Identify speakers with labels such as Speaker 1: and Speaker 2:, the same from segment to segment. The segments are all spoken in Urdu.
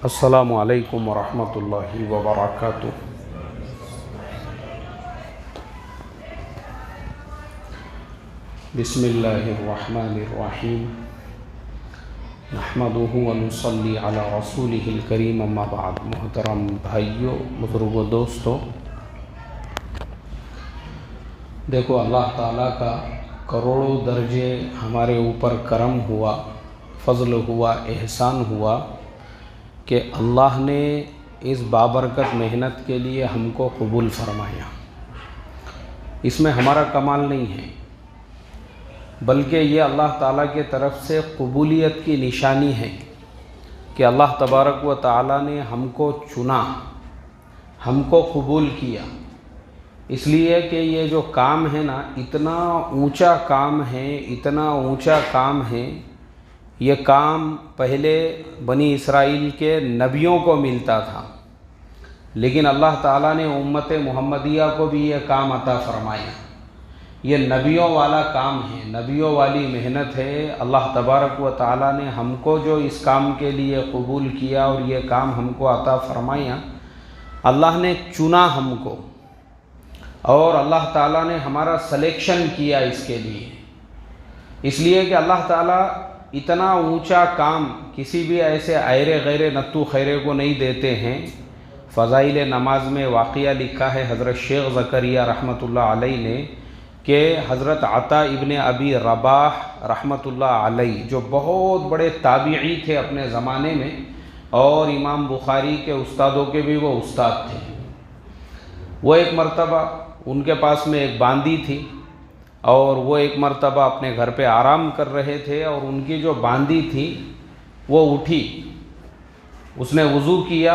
Speaker 1: السلام علیکم ورحمۃ اللہ وبرکاتہ۔ بسم اللہ الرحمن الرحیم، نحمدہ ونصلی علی رسولہ الکریم، اما بعد۔ محترم بھائیوں، بزرگوں، دوستوں، دیکھو اللہ تعالیٰ کا کروڑوں درجے ہمارے اوپر کرم ہوا، فضل ہوا، احسان ہوا کہ اللہ نے اس بابرکت محنت کے لیے ہم کو قبول فرمایا۔ اس میں ہمارا کمال نہیں ہے، بلکہ یہ اللہ تعالیٰ کی طرف سے قبولیت کی نشانی ہے کہ اللہ تبارک و تعالیٰ نے ہم کو چنا، ہم کو قبول کیا۔ اس لیے کہ یہ جو کام ہے نا، اتنا اونچا کام ہے، اتنا اونچا کام ہے۔ یہ کام پہلے بنی اسرائیل کے نبیوں کو ملتا تھا، لیکن اللہ تعالیٰ نے امت محمدیہ کو بھی یہ کام عطا فرمایا۔ یہ نبیوں والا کام ہے، نبیوں والی محنت ہے۔ اللہ تبارک و تعالیٰ نے ہم کو جو اس کام کے لیے قبول کیا اور یہ کام ہم کو عطا فرمایا، اللہ نے چنا ہم کو، اور اللہ تعالیٰ نے ہمارا سلیکشن کیا اس کے لیے۔ اس لیے کہ اللہ تعالیٰ اتنا اونچا کام کسی بھی ایسے ایرے غیر نتو خیرے کو نہیں دیتے ہیں۔ فضائل نماز میں واقعہ لکھا ہے حضرت شیخ زکریا رحمۃ اللہ علیہ نے کہ حضرت عطا ابن ابی رباح رحمۃ اللہ علیہ، جو بہت بڑے تابعی تھے اپنے زمانے میں، اور امام بخاری کے استادوں کے بھی وہ استاد تھے، وہ ایک مرتبہ ان کے پاس میں ایک باندی تھی، اور وہ ایک مرتبہ اپنے گھر پہ آرام کر رہے تھے، اور ان کی جو باندی تھی وہ اٹھی، اس نے وضو کیا،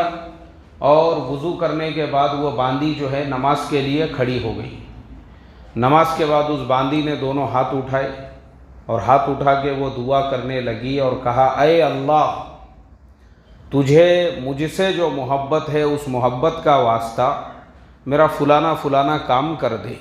Speaker 1: اور وضو کرنے کے بعد وہ باندی جو ہے نماز کے لیے کھڑی ہو گئی۔ نماز کے بعد اس باندی نے دونوں ہاتھ اٹھائے، اور ہاتھ اٹھا کے وہ دعا کرنے لگی اور کہا، اے اللہ، تجھے مجھ سے جو محبت ہے اس محبت کا واسطہ میرا فلانا فلانا کام کر دے۔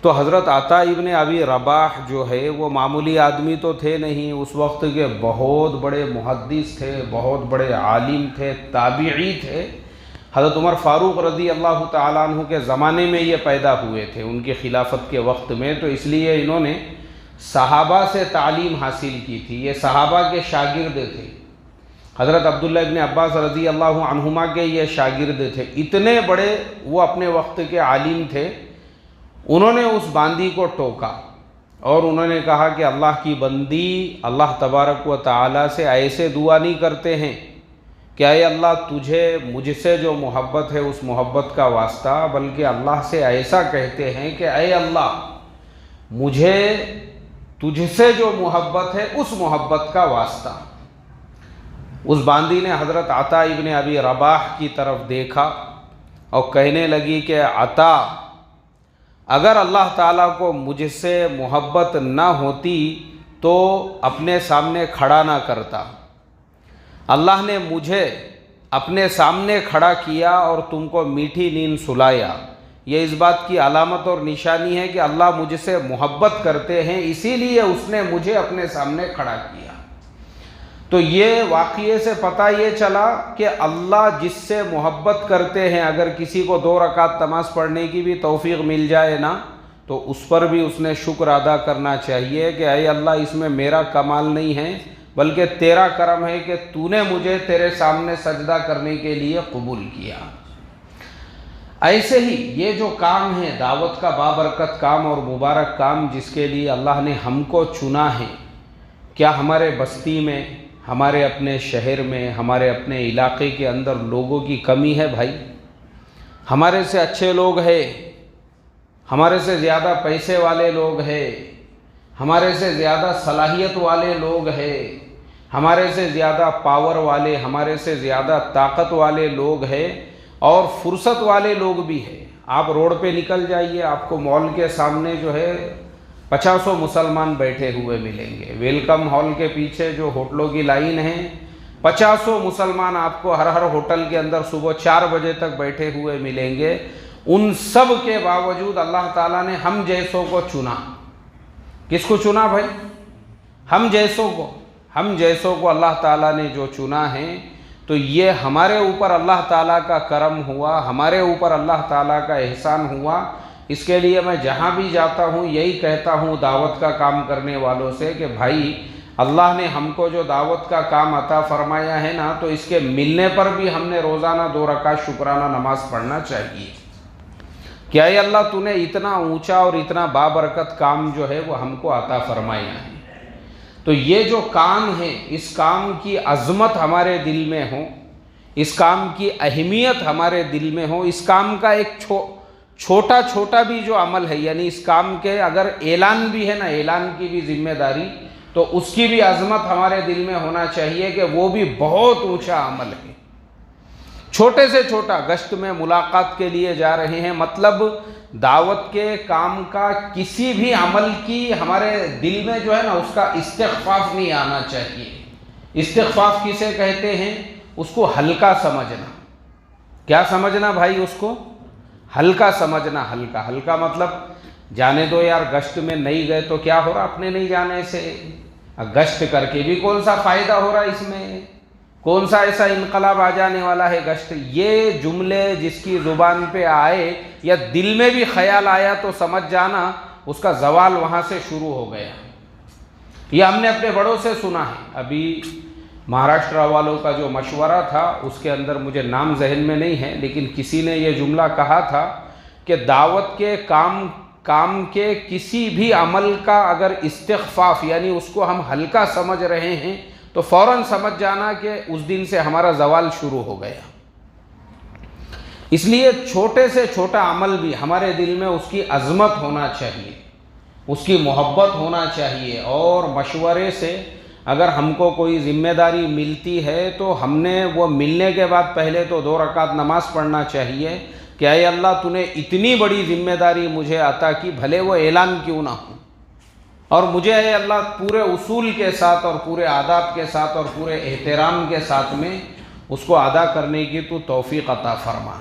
Speaker 1: تو حضرت عطا ابن ابی رباح جو ہے وہ معمولی آدمی تو تھے نہیں، اس وقت کے بہت بڑے محدث تھے، بہت بڑے عالم تھے، تابعی تھے۔ حضرت عمر فاروق رضی اللہ تعالیٰ عنہ کے زمانے میں یہ پیدا ہوئے تھے، ان کی خلافت کے وقت میں، تو اس لیے انہوں نے صحابہ سے تعلیم حاصل کی تھی، یہ صحابہ کے شاگرد تھے۔ حضرت عبداللہ ابن عباس رضی اللہ عنہما کے یہ شاگرد تھے، اتنے بڑے وہ اپنے وقت کے عالم تھے۔ انہوں نے اس باندی کو ٹوکا، اور انہوں نے کہا کہ اللہ کی بندی اللہ تبارک و تعالیٰ سے ایسے دعا نہیں کرتے ہیں کہ اے اللہ تجھے مجھ سے جو محبت ہے اس محبت کا واسطہ، بلکہ اللہ سے ایسا کہتے ہیں کہ اے اللہ مجھے تجھ سے جو محبت ہے اس محبت کا واسطہ۔ اس باندی نے حضرت عطا ابن ابی رباح کی طرف دیکھا اور کہنے لگی کہ عطا، اگر اللہ تعالیٰ کو مجھ سے محبت نہ ہوتی تو اپنے سامنے کھڑا نہ کرتا۔ اللہ نے مجھے اپنے سامنے کھڑا کیا اور تم کو میٹھی نیند سلایا۔ یہ اس بات کی علامت اور نشانی ہے کہ اللہ مجھ سے محبت کرتے ہیں، اسی لیے اس نے مجھے اپنے سامنے کھڑا کیا۔ تو یہ واقعے سے پتہ یہ چلا کہ اللہ جس سے محبت کرتے ہیں، اگر کسی کو 2 رکعت نماز پڑھنے کی بھی توفیق مل جائے نا، تو اس پر بھی اس نے شکر ادا کرنا چاہیے کہ اے اللہ اس میں میرا کمال نہیں ہے، بلکہ تیرا کرم ہے کہ تو نے مجھے تیرے سامنے سجدہ کرنے کے لیے قبول کیا۔ ایسے ہی یہ جو کام ہے، دعوت کا بابرکت کام اور مبارک کام، جس کے لیے اللہ نے ہم کو چنا ہے، کیا ہمارے بستی میں، ہمارے اپنے شہر میں، ہمارے اپنے علاقے کے اندر لوگوں کی کمی ہے؟ بھائی، ہمارے سے اچھے لوگ ہیں، ہمارے سے زیادہ پیسے والے لوگ ہیں، ہمارے سے زیادہ صلاحیت والے لوگ ہیں، ہمارے سے زیادہ پاور والے، ہمارے سے زیادہ طاقت والے لوگ ہیں، اور فرصت والے لوگ بھی ہیں۔ آپ روڈ پہ نکل جائیے، آپ کو مال کے سامنے جو ہے 50 مسلمان بیٹھے ہوئے ملیں گے۔ ویلکم ہال کے پیچھے جو ہوٹلوں کی لائن ہے، 50 مسلمان آپ کو ہر ہوٹل کے اندر صبح 4 بجے تک بیٹھے ہوئے ملیں گے۔ ان سب کے باوجود اللہ تعالیٰ نے ہم جیسوں کو چنا۔ کس کو چنا بھائی؟ ہم جیسوں کو اللہ تعالیٰ نے جو چنا ہے، تو یہ ہمارے اوپر اللہ تعالیٰ کا کرم ہوا، ہمارے اوپر اللہ تعالیٰ کا احسان ہوا۔ اس کے لیے میں جہاں بھی جاتا ہوں یہی کہتا ہوں دعوت کا کام کرنے والوں سے کہ بھائی اللہ نے ہم کو جو دعوت کا کام عطا فرمایا ہے نا، تو اس کے ملنے پر بھی ہم نے روزانہ 2 رکعت شکرانہ نماز پڑھنا چاہیے کہ اے اللہ تو نے اتنا اونچا اور اتنا بابرکت کام جو ہے وہ ہم کو عطا فرمایا ہے۔ تو یہ جو کام ہے، اس کام کی عظمت ہمارے دل میں ہو، اس کام کی اہمیت ہمارے دل میں ہو، اس کام کا ایک چھوٹا چھوٹا بھی جو عمل ہے، یعنی اس کام کے اگر اعلان بھی ہے نا، اعلان کی بھی ذمہ داری، تو اس کی بھی عظمت ہمارے دل میں ہونا چاہیے کہ وہ بھی بہت اونچا عمل ہے۔ چھوٹے سے چھوٹا گشت میں ملاقات کے لیے جا رہے ہیں، مطلب دعوت کے کام کا کسی بھی عمل کی ہمارے دل میں جو ہے نا اس کا استخفاف نہیں آنا چاہیے۔ استخفاف کسے کہتے ہیں؟ اس کو ہلکا سمجھنا۔ کیا سمجھنا بھائی؟ اس کو ہلکا سمجھنا۔ ہلکا مطلب جانے دو یار، گشت میں نہیں گئے تو کیا ہو رہا اپنے نہیں جانے سے؟ گشت کر کے بھی کون سا فائدہ ہو رہا اس میں؟ کون سا ایسا انقلاب آ جانے والا ہے گشت؟ یہ جملے جس کی زبان پہ آئے یا دل میں بھی خیال آیا تو سمجھ جانا اس کا زوال وہاں سے شروع ہو گیا۔ یہ ہم نے اپنے بڑوں سے سنا ہے۔ ابھی مہاراشٹر والوں کا جو مشورہ تھا اس کے اندر مجھے نام ذہن میں نہیں ہے، لیکن کسی نے یہ جملہ کہا تھا کہ دعوت کے کام کے کسی بھی عمل کا اگر استخفاف یعنی اس کو ہم ہلکا سمجھ رہے ہیں تو فوراً سمجھ جانا کہ اس دن سے ہمارا زوال شروع ہو گیا۔ اس لیے چھوٹے سے چھوٹا عمل بھی ہمارے دل میں اس کی عظمت ہونا چاہیے، اس کی محبت ہونا چاہیے، اور مشورے سے اگر ہم کو کوئی ذمہ داری ملتی ہے تو ہم نے وہ ملنے کے بعد پہلے تو 2 رکعت نماز پڑھنا چاہیے کہ اے اللہ تو نے اتنی بڑی ذمہ داری مجھے عطا کی، بھلے وہ اعلان کیوں نہ ہو، اور مجھے اے اللہ پورے اصول کے ساتھ اور پورے آداب کے ساتھ اور پورے احترام کے ساتھ میں اس کو ادا کرنے کی تو توفیق عطا فرما۔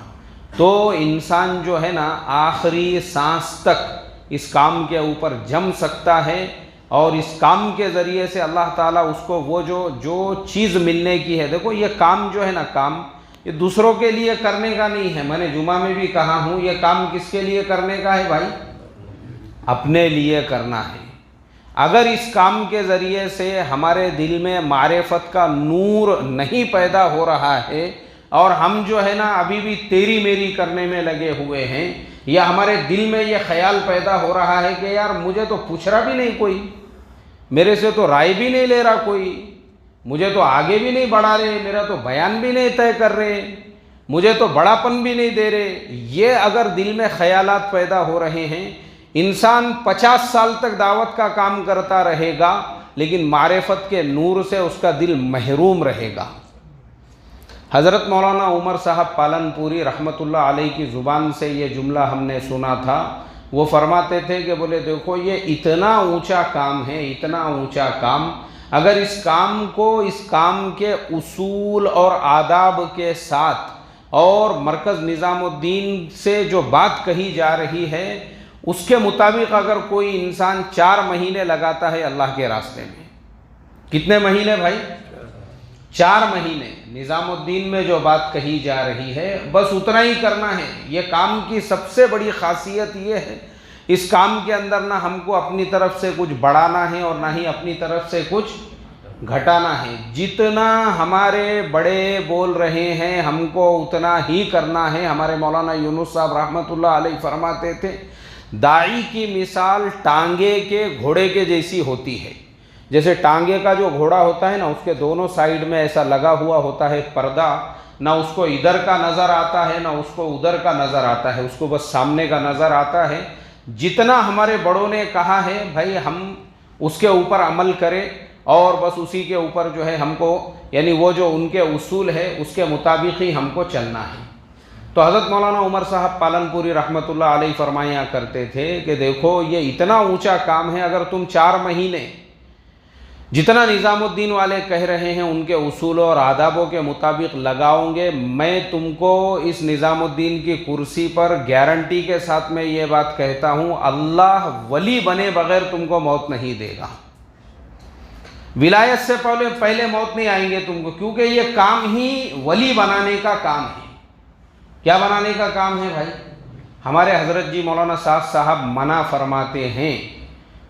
Speaker 1: تو انسان جو ہے نا آخری سانس تک اس کام کے اوپر جم سکتا ہے، اور اس کام کے ذریعے سے اللہ تعالیٰ اس کو وہ جو چیز ملنے کی ہے۔ دیکھو یہ کام جو ہے نا، کام یہ دوسروں کے لیے کرنے کا نہیں ہے۔ میں نے جمعہ میں بھی کہا ہوں، یہ کام کس کے لیے کرنے کا ہے بھائی؟ اپنے لیے کرنا ہے۔ اگر اس کام کے ذریعے سے ہمارے دل میں معرفت کا نور نہیں پیدا ہو رہا ہے، اور ہم جو ہے نا ابھی بھی تیری میری کرنے میں لگے ہوئے ہیں، یا ہمارے دل میں یہ خیال پیدا ہو رہا ہے کہ یار مجھے تو پوچھ رہا بھی نہیں کوئی، میرے سے تو رائے بھی نہیں لے رہا کوئی، مجھے تو آگے بھی نہیں بڑھا رہے، میرا تو بیان بھی نہیں طے کر رہے، مجھے تو بڑا پن بھی نہیں دے رہے، یہ اگر دل میں خیالات پیدا ہو رہے ہیں، انسان 50 سال تک دعوت کا کام کرتا رہے گا لیکن معرفت کے نور سے اس کا دل محروم رہے گا۔ حضرت مولانا عمر صاحب پالن پوری رحمۃ اللہ علیہ کی زبان سے یہ جملہ ہم نے سنا تھا۔ وہ فرماتے تھے کہ بولے دیکھو یہ اتنا اونچا کام ہے، اتنا اونچا کام، اگر اس کام کو اس کام کے اصول اور آداب کے ساتھ اور مرکز نظام الدین سے جو بات کہی جا رہی ہے اس کے مطابق اگر کوئی انسان 4 مہینے لگاتا ہے اللہ کے راستے میں، کتنے مہینے بھائی؟ 4 مہینے نظام الدین میں جو بات کہی جا رہی ہے بس اتنا ہی کرنا ہے۔ یہ کام کی سب سے بڑی خاصیت یہ ہے، اس کام کے اندر نہ ہم کو اپنی طرف سے کچھ بڑھانا ہے اور نہ ہی اپنی طرف سے کچھ گھٹانا ہے۔ جتنا ہمارے بڑے بول رہے ہیں ہم کو اتنا ہی کرنا ہے۔ ہمارے مولانا یونس صاحب رحمۃ اللہ علیہ فرماتے تھے داعی کی مثال ٹانگے کے گھوڑے کے جیسی ہوتی ہے۔ جیسے ٹانگے کا جو گھوڑا ہوتا ہے نا، اس کے دونوں سائیڈ میں ایسا لگا ہوا ہوتا ہے پردہ، نہ اس کو ادھر کا نظر آتا ہے نہ اس کو ادھر کا نظر آتا ہے، اس کو بس سامنے کا نظر آتا ہے۔ جتنا ہمارے بڑوں نے کہا ہے بھائی ہم اس کے اوپر عمل کریں اور بس اسی کے اوپر جو ہے ہم کو، یعنی وہ جو ان کے اصول ہے اس کے مطابق ہی ہم کو چلنا ہے۔ تو حضرت مولانا عمر صاحب پالن پوری رحمۃ اللہ علیہ فرمایا کرتے تھے کہ دیکھو یہ اتنا اونچا کام ہے، اگر تم 4 مہینے جتنا نظام الدین والے کہہ رہے ہیں ان کے اصولوں اور آدابوں کے مطابق لگاؤں گے، میں تم کو اس نظام الدین کی کرسی پر گارنٹی کے ساتھ میں یہ بات کہتا ہوں، اللہ ولی بنے بغیر تم کو موت نہیں دے گا۔ ولایت سے پہلے موت نہیں آئیں گے تم کو، کیونکہ یہ کام ہی ولی بنانے کا کام ہے۔ کیا بنانے کا کام ہے بھائی؟ ہمارے حضرت جی مولانا سعد صاحب منع فرماتے ہیں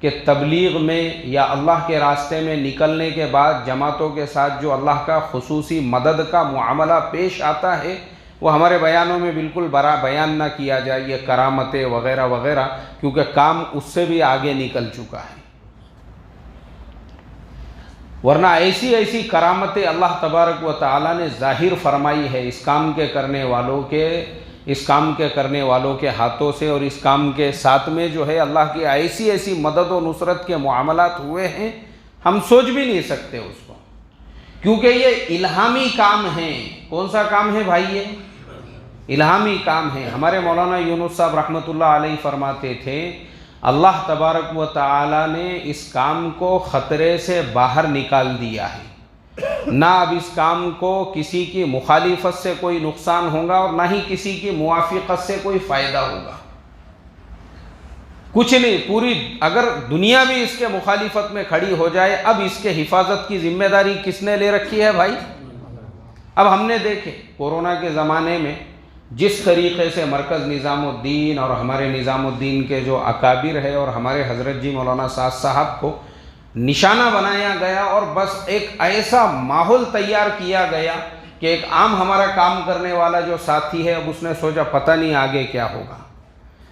Speaker 1: کہ تبلیغ میں یا اللہ کے راستے میں نکلنے کے بعد جماعتوں کے ساتھ جو اللہ کا خصوصی مدد کا معاملہ پیش آتا ہے وہ ہمارے بیانوں میں بالکل برا بیان نہ کیا جائے، یہ کرامتیں وغیرہ وغیرہ، کیونکہ کام اس سے بھی آگے نکل چکا ہے۔ ورنہ ایسی کرامتیں اللہ تبارک و تعالیٰ نے ظاہر فرمائی ہے اس کام کے کرنے والوں کے ہاتھوں سے، اور اس کام کے ساتھ میں جو ہے اللہ کی ایسی مدد و نصرت کے معاملات ہوئے ہیں، ہم سوچ بھی نہیں سکتے اس کو، کیونکہ یہ الہامی کام ہے۔ کون سا کام ہے بھائی؟ یہ الہامی کام ہے۔ ہمارے مولانا یونس صاحب رحمۃ اللہ علیہ فرماتے تھے اللہ تبارک و تعالی نے اس کام کو خطرے سے باہر نکال دیا ہے، نہ اب اس کام کو کسی کی مخالفت سے کوئی نقصان ہوگا اور نہ ہی کسی کی موافقت سے کوئی فائدہ ہوگا، کچھ نہیں۔ پوری اگر دنیا بھی اس کے مخالفت میں کھڑی ہو جائے، اب اس کے حفاظت کی ذمہ داری کس نے لے رکھی ہے بھائی؟ اب ہم نے دیکھے کورونا کے زمانے میں جس طریقے سے مرکز نظام الدین اور ہمارے نظام الدین کے جو اکابر ہے اور ہمارے حضرت جی مولانا سعد صاحب کو نشانہ بنایا گیا، اور بس ایک ایسا ماحول تیار کیا گیا کہ ایک عام ہمارا کام کرنے والا جو ساتھی ہے اب اس نے سوچا پتہ نہیں آگے کیا ہوگا۔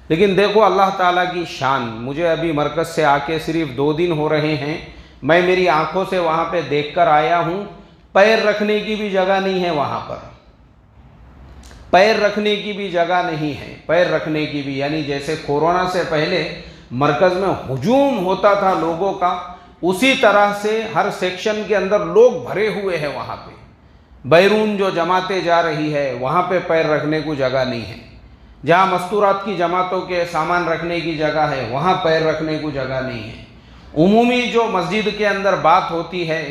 Speaker 1: لیکن دیکھو اللہ تعالیٰ کی شان، مجھے ابھی مرکز سے آ کے صرف 2 دن ہو رہے ہیں، میں میری آنکھوں سے وہاں پہ دیکھ کر آیا ہوں، پیر رکھنے کی بھی جگہ نہیں ہے وہاں پر، پیر رکھنے کی بھی جگہ نہیں ہے، پیر رکھنے کی بھی، یعنی جیسے کورونا سے پہلے مرکز میں ہجوم ہوتا تھا لوگوں کا، اسی طرح سے ہر سیکشن کے اندر لوگ بھرے ہوئے ہیں وہاں پہ، بیرون جو جماعتیں جا رہی ہے وہاں پہ پیر رکھنے کو جگہ نہیں ہے، جہاں مستورات کی جماعتوں کے سامان رکھنے کی جگہ ہے وہاں پیر رکھنے کو جگہ نہیں ہے۔ عمومی جو مسجد کے اندر بات ہوتی ہے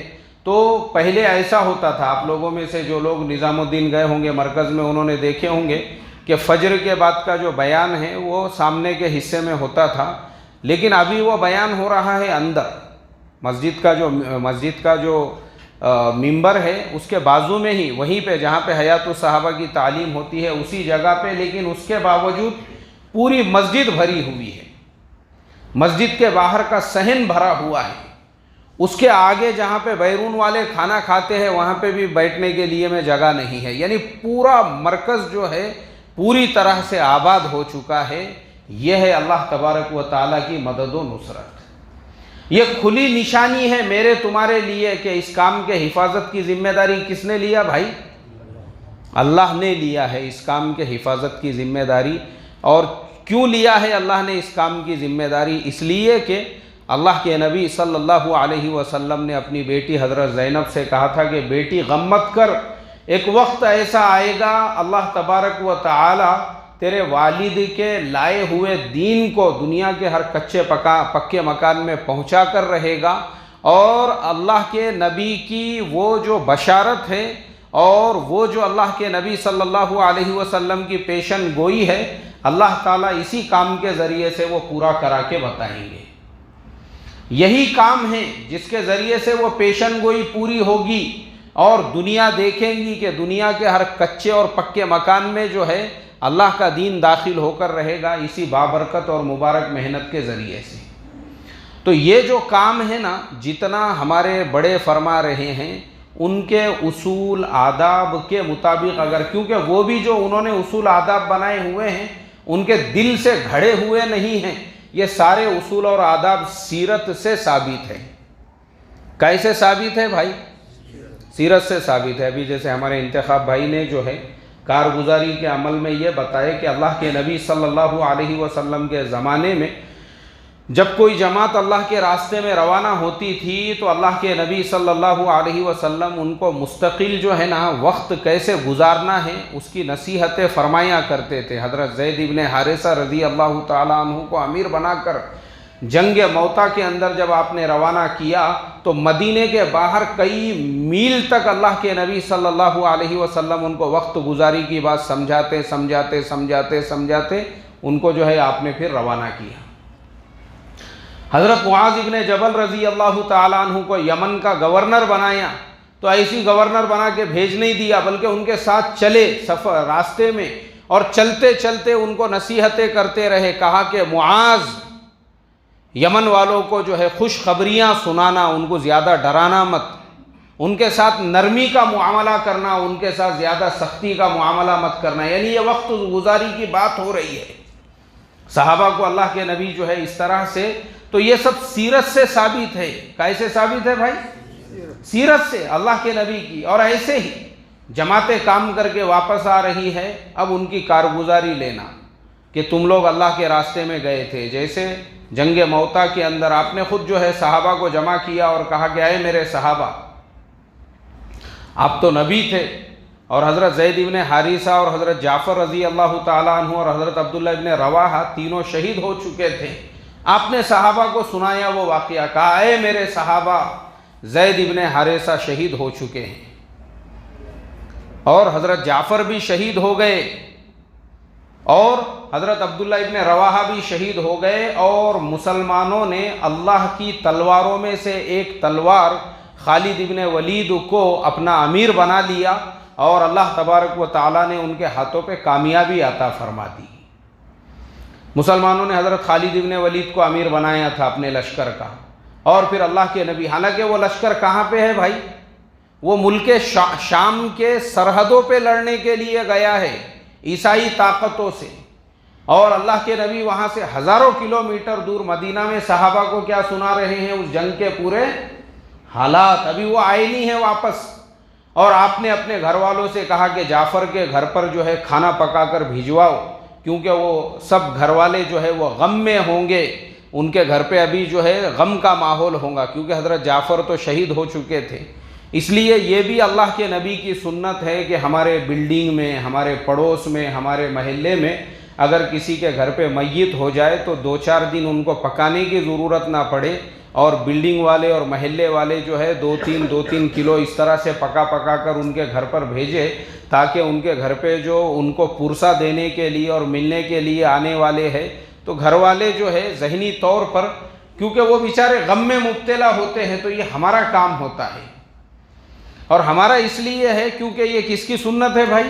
Speaker 1: تو پہلے ایسا ہوتا تھا، آپ لوگوں میں سے جو لوگ نظام الدین گئے ہوں گے مرکز میں انہوں نے دیکھے ہوں گے کہ فجر کے بعد کا جو بیان ہے وہ سامنے کے حصے میں ہوتا تھا، لیکن ابھی وہ بیان ہو رہا ہے اندر، مسجد کا جو ممبر ہے اس کے بازو میں ہی، وہیں پہ جہاں پہ حیات الصحابہ کی تعلیم ہوتی ہے اسی جگہ پہ، لیکن اس کے باوجود پوری مسجد بھری ہوئی ہے، مسجد کے باہر کا صحن بھرا ہوا ہے، اس کے آگے جہاں پہ بیرون والے کھانا کھاتے ہیں وہاں پہ بھی بیٹھنے کے لیے میں جگہ نہیں ہے، یعنی پورا مرکز جو ہے پوری طرح سے آباد ہو چکا ہے۔ یہ ہے اللہ تبارک و تعالیٰ کی مدد و نصرت، یہ کھلی نشانی ہے میرے تمہارے لیے کہ اس کام کے حفاظت کی ذمہ داری کس نے لیا بھائی؟ اللہ نے لیا ہے اس کام کے حفاظت کی ذمہ داری۔ اور کیوں لیا ہے اللہ نے اس کام کی ذمہ داری؟ اس لیے کہ اللہ کے نبی صلی اللہ علیہ وسلم نے اپنی بیٹی حضرت زینب سے کہا تھا کہ بیٹی غم مت کر، ایک وقت ایسا آئے گا اللہ تبارک و تعالی تیرے والد کے لائے ہوئے دین کو دنیا کے ہر پکے مکان میں پہنچا کر رہے گا، اور اللہ کے نبی کی وہ جو بشارت ہے اور وہ جو اللہ کے نبی صلی اللہ علیہ وسلم کی پیشن گوئی ہے اللہ تعالیٰ اسی کام کے ذریعے سے وہ پورا کرا کے بتائیں گے۔ یہی کام ہے جس کے ذریعے سے وہ پیشن گوئی پوری ہوگی اور دنیا دیکھیں گی کہ دنیا کے ہر کچے اور پکے مکان میں جو ہے اللہ کا دین داخل ہو کر رہے گا اسی بابرکت اور مبارک محنت کے ذریعے سے۔ تو یہ جو کام ہے نا، جتنا ہمارے بڑے فرما رہے ہیں ان کے اصول آداب کے مطابق، اگر کیونکہ وہ بھی جو انہوں نے اصول آداب بنائے ہوئے ہیں ان کے دل سے گھڑے ہوئے نہیں ہیں، یہ سارے اصول اور آداب سیرت سے ثابت ہے۔ کیسے ثابت ہے بھائی؟ سیرت سے ثابت ہے۔ ابھی جیسے ہمارے انتخاب بھائی نے جو ہے کارگزاری کے عمل میں یہ بتائے کہ اللہ کے نبی صلی اللہ علیہ وسلم کے زمانے میں جب کوئی جماعت اللہ کے راستے میں روانہ ہوتی تھی تو اللہ کے نبی صلی اللہ علیہ وسلم ان کو مستقل جو ہے نا وقت کیسے گزارنا ہے اس کی نصیحتیں فرمایا کرتے تھے۔ حضرت زید ابن حارثہ رضی اللہ تعالیٰ عنہ کو امیر بنا کر جنگ موتا کے اندر جب آپ نے روانہ کیا تو مدینے کے باہر کئی میل تک اللہ کے نبی صلی اللہ علیہ وسلم ان کو وقت گزاری کی بات سمجھاتے ان کو جو ہے آپ نے پھر روانہ کیا۔ حضرت معاذ ابن جبل رضی اللہ تعالیٰ عنہ کو یمن کا گورنر بنایا تو ایسی گورنر بنا کے بھیج نہیں دیا، بلکہ ان کے ساتھ چلے سفر راستے میں، اور چلتے چلتے ان کو نصیحتیں کرتے رہے، کہا کہ معاذ یمن والوں کو جو ہے خوشخبریاں سنانا، ان کو زیادہ ڈرانا مت، ان کے ساتھ نرمی کا معاملہ کرنا، ان کے ساتھ زیادہ سختی کا معاملہ مت کرنا۔ یعنی یہ وقت گزاری کی بات ہو رہی ہے، صحابہ کو اللہ کے نبی جو ہے اس طرح سے، تو یہ سب سیرت سے ثابت ہے۔ کیسے ثابت ہے بھائی؟ سیرت سے، اللہ کے نبی کی۔ اور ایسے ہی جماعتیں کام کر کے واپس آ رہی ہے، اب ان کی کارگزاری لینا کہ تم لوگ اللہ کے راستے میں گئے تھے۔ جیسے جنگ موتا کے اندر آپ نے خود جو ہے صحابہ کو جمع کیا اور کہا کہ اے میرے صحابہ، آپ تو نبی تھے، اور حضرت زید ابن حارثہ اور حضرت جعفر رضی اللہ تعالیٰ عنہ اور حضرت عبداللہ ابن رواحہ تینوں شہید ہو چکے تھے۔ آپ نے صحابہ کو سنایا وہ واقعہ، کہا اے میرے صحابہ، زید ابن حارثہ شہید ہو چکے ہیں، اور حضرت جعفر بھی شہید ہو گئے، اور حضرت عبداللہ ابن رواحہ بھی شہید ہو گئے، اور مسلمانوں نے اللہ کی تلواروں میں سے ایک تلوار خالد ابن ولید کو اپنا امیر بنا لیا، اور اللہ تبارک و تعالیٰ نے ان کے ہاتھوں پہ کامیابی عطا فرما دی۔ مسلمانوں نے حضرت خالد ابن ولید کو امیر بنایا تھا اپنے لشکر کا، اور پھر اللہ کے نبی، حالانکہ وہ لشکر کہاں پہ ہے بھائی؟ وہ ملک شام کے سرحدوں پہ لڑنے کے لیے گیا ہے عیسائی طاقتوں سے، اور اللہ کے نبی وہاں سے ہزاروں کلومیٹر دور مدینہ میں صحابہ کو کیا سنا رہے ہیں؟ اس جنگ کے پورے حالات۔ ابھی وہ آئے نہیں ہیں واپس، اور آپ نے اپنے گھر والوں سے کہا کہ جعفر کے گھر پر جو ہے کھانا پکا کر بھیجواؤ، کیونکہ وہ سب گھر والے جو ہے وہ غم میں ہوں گے، ان کے گھر پہ ابھی جو ہے غم کا ماحول ہوگا، کیونکہ حضرت جعفر تو شہید ہو چکے تھے۔ اس لیے یہ بھی اللہ کے نبی کی سنت ہے کہ ہمارے بلڈنگ میں، ہمارے پڑوس میں، ہمارے محلے میں اگر کسی کے گھر پہ میت ہو جائے تو 2-4 دن ان کو پکانے کی ضرورت نہ پڑے، اور بلڈنگ والے اور محلے والے جو ہے 2-3 کلو اس طرح سے پکا کر ان کے گھر پر بھیجے، تاکہ ان کے گھر پہ جو ان کو پرسہ دینے کے لیے اور ملنے کے لیے آنے والے ہیں، تو گھر والے جو ہے ذہنی طور پر، کیونکہ وہ بیچارے غم میں مبتلا ہوتے ہیں، تو یہ ہمارا کام ہوتا ہے، اور ہمارا اس لیے ہے کیونکہ یہ کس کی سنت ہے بھائی؟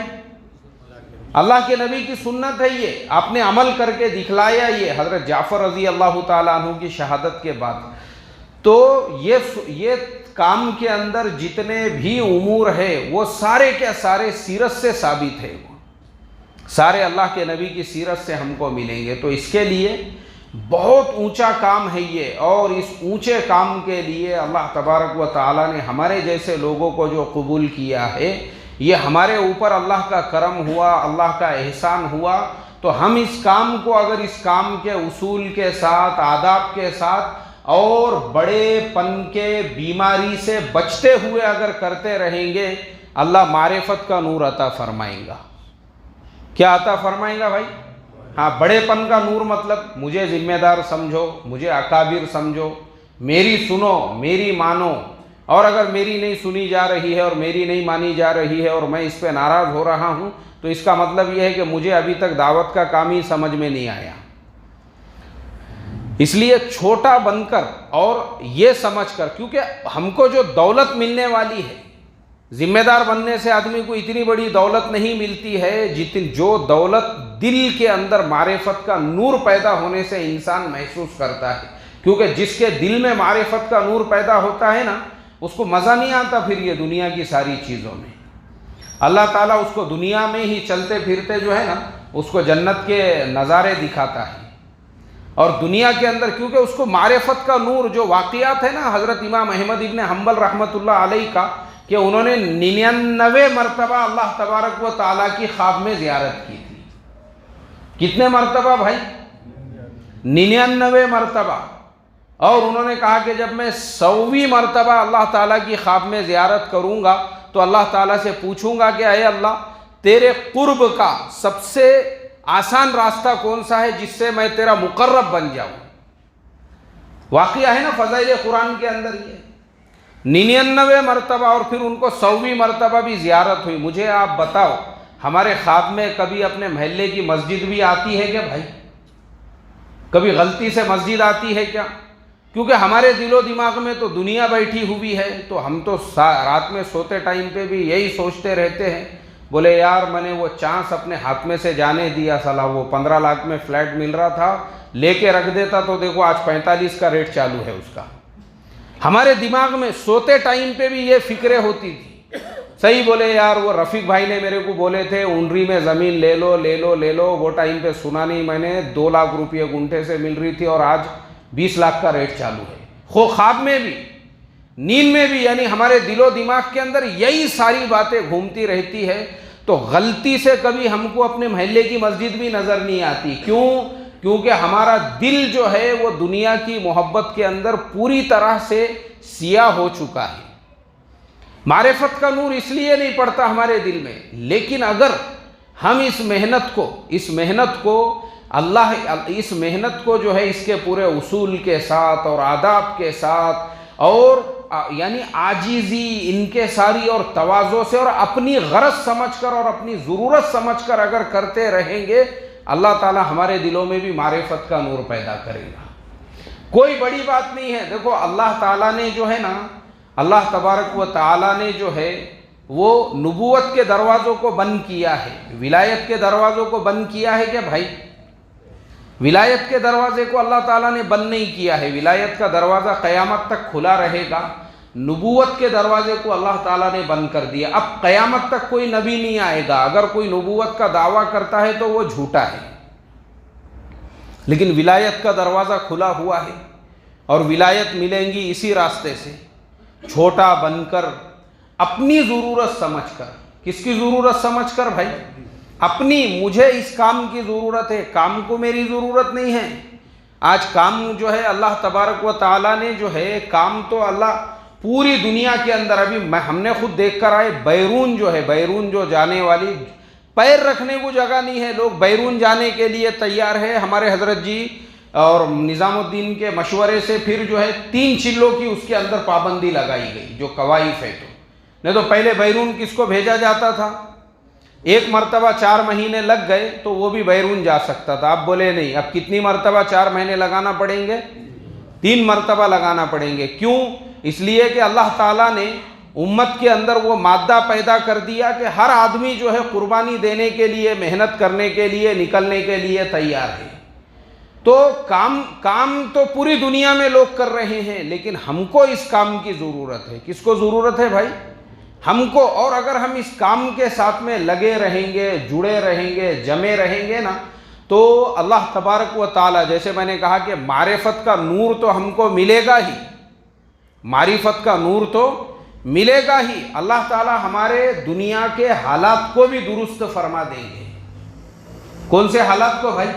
Speaker 1: اللہ کے نبی کی سنت ہے۔ یہ آپ نے عمل کر کے دکھلایا، یہ حضرت جعفر رضی اللہ تعالیٰ عنہ کی شہادت کے بعد۔ تو یہ کام کے اندر جتنے بھی امور ہے وہ سارے کے سارے سیرت سے ثابت ہے، وہ سارے اللہ کے نبی کی سیرت سے ہم کو ملیں گے۔ تو اس کے لیے بہت اونچا کام ہے یہ، اور اس اونچے کام کے لیے اللہ تبارک و تعالیٰ نے ہمارے جیسے لوگوں کو جو قبول کیا ہے، یہ ہمارے اوپر اللہ کا کرم ہوا، اللہ کا احسان ہوا۔ تو ہم اس کام کو اگر اس کام کے اصول کے ساتھ، آداب کے ساتھ، اور بڑے پن کے بیماری سے بچتے ہوئے اگر کرتے رہیں گے، اللہ معرفت کا نور عطا فرمائیں گا۔ کیا عطا فرمائیں گا بھائی؟ ہاں، بڑے پن کا نور مطلب مجھے ذمہ دار سمجھو، مجھے اکابر سمجھو، میری سنو، میری مانو، اور اگر میری نہیں سنی جا رہی ہے اور میری نہیں مانی جا رہی ہے اور میں اس پہ ناراض ہو رہا ہوں، تو اس کا مطلب یہ ہے کہ مجھے ابھی تک دعوت کا کام ہی سمجھ میں نہیں آیا۔ اس لیے چھوٹا بن کر اور یہ سمجھ کر، کیونکہ ہم کو جو دولت ملنے والی ہے، ذمہ دار بننے سے آدمی کو اتنی بڑی دولت نہیں ملتی ہے جتنی جو دولت دل کے اندر معرفت کا نور پیدا ہونے سے انسان محسوس کرتا ہے۔ کیونکہ جس کے دل میں معرفت کا نور پیدا ہوتا ہے نا، اس کو مزہ نہیں آتا پھر یہ دنیا کی ساری چیزوں میں۔ اللہ تعالیٰ اس کو دنیا میں ہی چلتے پھرتے جو ہے نا، اس کو جنت کے نظارے دکھاتا ہے، اور دنیا کے اندر کیونکہ اس کو معرفت کا نور، جو واقعات ہے نا حضرت امام احمد ابن حنبل رحمۃ اللہ علیہ کا، کہ انہوں نے 99 مرتبہ اللہ تبارک و تعالیٰ کی خواب میں زیارت کی تھی۔ کتنے مرتبہ بھائی؟ 99 مرتبہ۔ اور انہوں نے کہا کہ جب میں 100ویں مرتبہ اللہ تعالیٰ کی خواب میں زیارت کروں گا تو اللہ تعالیٰ سے پوچھوں گا کہ اے اللہ، تیرے قرب کا سب سے آسان راستہ کون سا ہے جس سے میں تیرا مقرب بن جاؤں۔ واقعہ ہے نا فضائل قرآن کے اندر یہ 99 مرتبہ، اور پھر ان کو 100ویں مرتبہ بھی زیارت ہوئی۔ مجھے آپ بتاؤ، ہمارے خواب میں کبھی اپنے محلے کی مسجد بھی آتی ہے کیا بھائی؟ کبھی غلطی سے مسجد آتی ہے کیا؟ کیونکہ ہمارے دل و دماغ میں تو دنیا بیٹھی ہوئی ہے، تو ہم تو رات میں سوتے ٹائم پہ بھی یہی سوچتے رہتے ہیں، بولے یار میں نے وہ چانس اپنے ہاتھ میں سے جانے دیا، سالا وہ 15 لاکھ میں فلیٹ مل رہا تھا، لے کے رکھ دیتا تو دیکھو آج 45 کا ریٹ چالو ہے اس کا۔ ہمارے دماغ میں سوتے ٹائم پہ بھی یہ فکریں ہوتی تھی۔ صحیح بولے یار، وہ رفیق بھائی نے میرے کو بولے تھے اونری میں زمین لے لو لے لو لے لو، وہ ٹائم پہ سنا نہیں میں نے، 2 لاکھ روپے گنٹے سے مل رہی تھی اور آج 20 لاکھ کا ریٹ چالو ہے۔ خواب میں بھی نیند میں بھی، یعنی ہمارے دل و دماغ کے اندر یہی ساری باتیں گھومتی رہتی ہے۔ تو غلطی سے کبھی ہم کو اپنے محلے کی مسجد بھی نظر نہیں آتی، کیوں؟ کیونکہ ہمارا دل جو ہے وہ دنیا کی محبت کے اندر پوری طرح سے سیاہ ہو چکا ہے۔ معرفت کا نور اس لیے نہیں پڑتا ہمارے دل میں، لیکن اگر ہم اس محنت کو جو ہے اس کے پورے اصول کے ساتھ اور آداب کے ساتھ اور یعنی عاجزی ان کے ساری اور تواضع سے اور اپنی غرض سمجھ کر اور اپنی ضرورت سمجھ کر اگر کرتے رہیں گے، اللہ تعالی ہمارے دلوں میں بھی معرفت کا نور پیدا کرے گا۔ کوئی بڑی بات نہیں ہے۔ دیکھو اللہ تعالیٰ نے جو ہے نا، اللہ تبارک و تعالیٰ نے جو ہے وہ نبوت کے دروازوں کو بند کیا ہے، ولایت کے دروازوں کو بند کیا ہے کہ بھائی، ولایت کے دروازے کو اللہ تعالیٰ نے بند نہیں کیا ہے، ولایت کا دروازہ قیامت تک کھلا رہے گا۔ نبوت کے دروازے کو اللہ تعالیٰ نے بند کر دیا، اب قیامت تک کوئی نبی نہیں آئے گا، اگر کوئی نبوت کا دعویٰ کرتا ہے تو وہ جھوٹا ہے، لیکن ولایت کا دروازہ کھلا ہوا ہے، اور ولایت ملیں گی اسی راستے سے، چھوٹا بن کر، اپنی ضرورت سمجھ کر۔ کس کی ضرورت سمجھ کر بھائی؟ اپنی، مجھے اس کام کی ضرورت ہے، کام کو میری ضرورت نہیں ہے۔ آج کام جو ہے اللہ تبارک و تعالیٰ نے جو ہے، کام تو اللہ پوری دنیا کے اندر، ابھی ہم نے خود دیکھ کر آئے، بیرون جو ہے، بیرون جو جانے والی پیر رکھنے کو جگہ نہیں ہے، لوگ بیرون جانے کے لیے تیار ہے۔ ہمارے حضرت جی اور نظام الدین کے مشورے سے پھر جو ہے 3 چلوں کی اس کے اندر پابندی لگائی گئی، جو کوائف ہے۔ تو نہیں تو پہلے بیرون کس کو بھیجا جاتا تھا؟ ایک مرتبہ 4 مہینے لگ گئے تو وہ بھی بیرون جا سکتا تھا، اب بولے نہیں، اب کتنی مرتبہ 4 مہینے لگانا پڑیں گے؟ 3 مرتبہ لگانا پڑیں گے۔ کیوں؟ اس لیے کہ اللہ تعالیٰ نے امت کے اندر وہ مادہ پیدا کر دیا کہ ہر آدمی جو ہے قربانی دینے کے لیے، محنت کرنے کے لیے، نکلنے کے لیے تیار ہے۔ تو کام تو پوری دنیا میں لوگ کر رہے ہیں، لیکن ہم کو اس کام کی ضرورت ہے۔ کس کو ضرورت ہے بھائی؟ ہم کو۔ اور اگر ہم اس کام کے ساتھ میں لگے رہیں گے، جڑے رہیں گے، جمے رہیں گے نا، تو اللہ تبارک و تعالیٰ، جیسے میں نے کہا کہ معرفت کا نور تو ہم کو ملے گا ہی، معرفت کا نور تو ملے گا ہی، اللہ تعالیٰ ہمارے دنیا کے حالات کو بھی درست فرما دیں گے۔ کون سے حالات کو بھائی؟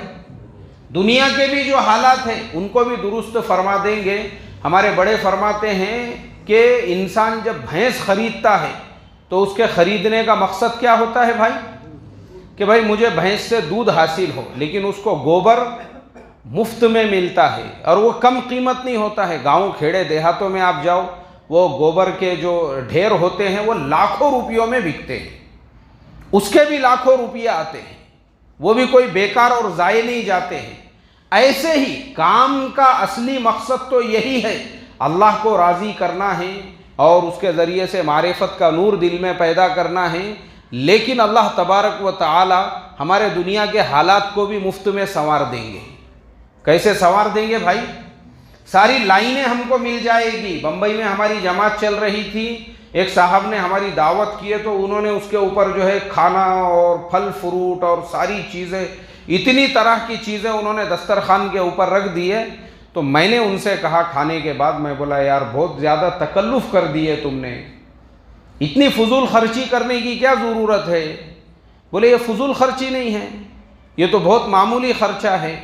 Speaker 1: دنیا کے بھی جو حالات ہیں ان کو بھی درست فرما دیں گے۔ ہمارے بڑے فرماتے ہیں کہ انسان جب بھینس خریدتا ہے تو اس کے خریدنے کا مقصد کیا ہوتا ہے بھائی؟ کہ بھائی مجھے بھینس سے دودھ حاصل ہو، لیکن اس کو گوبر مفت میں ملتا ہے اور وہ کم قیمت نہیں ہوتا ہے۔ گاؤں کھیڑے دیہاتوں میں آپ جاؤ، وہ گوبر کے جو ڈھیر ہوتے ہیں وہ لاکھوں روپیوں میں بکتے ہیں، اس کے بھی لاکھوں روپیے آتے ہیں، وہ بھی کوئی بیکار اور ضائع نہیں جاتے ہیں۔ ایسے ہی کام کا اصلی مقصد تو یہی ہے، اللہ کو راضی کرنا ہے اور اس کے ذریعے سے معرفت کا نور دل میں پیدا کرنا ہے۔ لیکن اللہ تبارک و تعالی ہمارے دنیا کے حالات کو بھی مفت میں سنوار دیں گے۔ کیسے سنوار دیں گے بھائی؟ ساری لائنیں ہم کو مل جائے گی۔ بمبئی میں ہماری جماعت چل رہی تھی، ایک صاحب نے ہماری دعوت کی ہے تو انہوں نے اس کے اوپر جو ہے کھانا اور پھل فروٹ اور ساری چیزیں، اتنی طرح کی چیزیں انہوں نے دسترخوان کے اوپر رکھ دی ہے۔ تو میں نے ان سے کہا کھانے کے بعد، میں بولا یار بہت زیادہ تکلف کر دی ہے تم نے، اتنی فضول خرچی کرنے کی کیا ضرورت ہے؟ بولے یہ فضول خرچی نہیں ہے، یہ تو بہت معمولی خرچہ ہے۔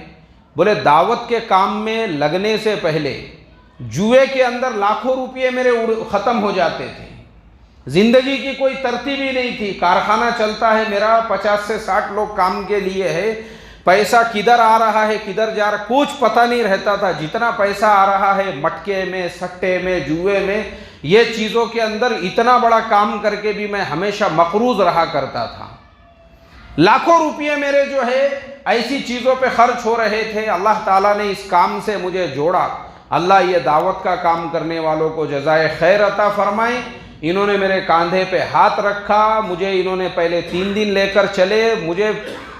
Speaker 1: بولے دعوت کے کام میں لگنے سے پہلے جوئے کے اندر لاکھوں روپئے میرے ختم ہو جاتے تھے، زندگی کی کوئی ترتیب ہی نہیں تھی۔ کارخانہ چلتا ہے میرا، 50 سے 60 لوگ کام کے لیے ہے، پیسہ کدھر آ رہا ہے کدھر جا رہا کچھ پتہ نہیں رہتا تھا۔ جتنا پیسہ آ رہا ہے مٹکے میں، سٹے میں، جوئے میں، یہ چیزوں کے اندر اتنا بڑا کام کر کے بھی میں ہمیشہ مقروض رہا کرتا تھا۔ لاکھوں روپئے میرے جو ہے ایسی چیزوں پہ خرچ ہو رہے تھے۔ اللہ تعالیٰ نے اس کام سے مجھے جوڑا اللہ یہ دعوت کا کام کرنے والوں کو جزائے خیر عطا فرمائیں۔ انہوں نے میرے کاندھے پہ ہاتھ رکھا، مجھے انہوں نے پہلے 3 دن لے کر چلے، مجھے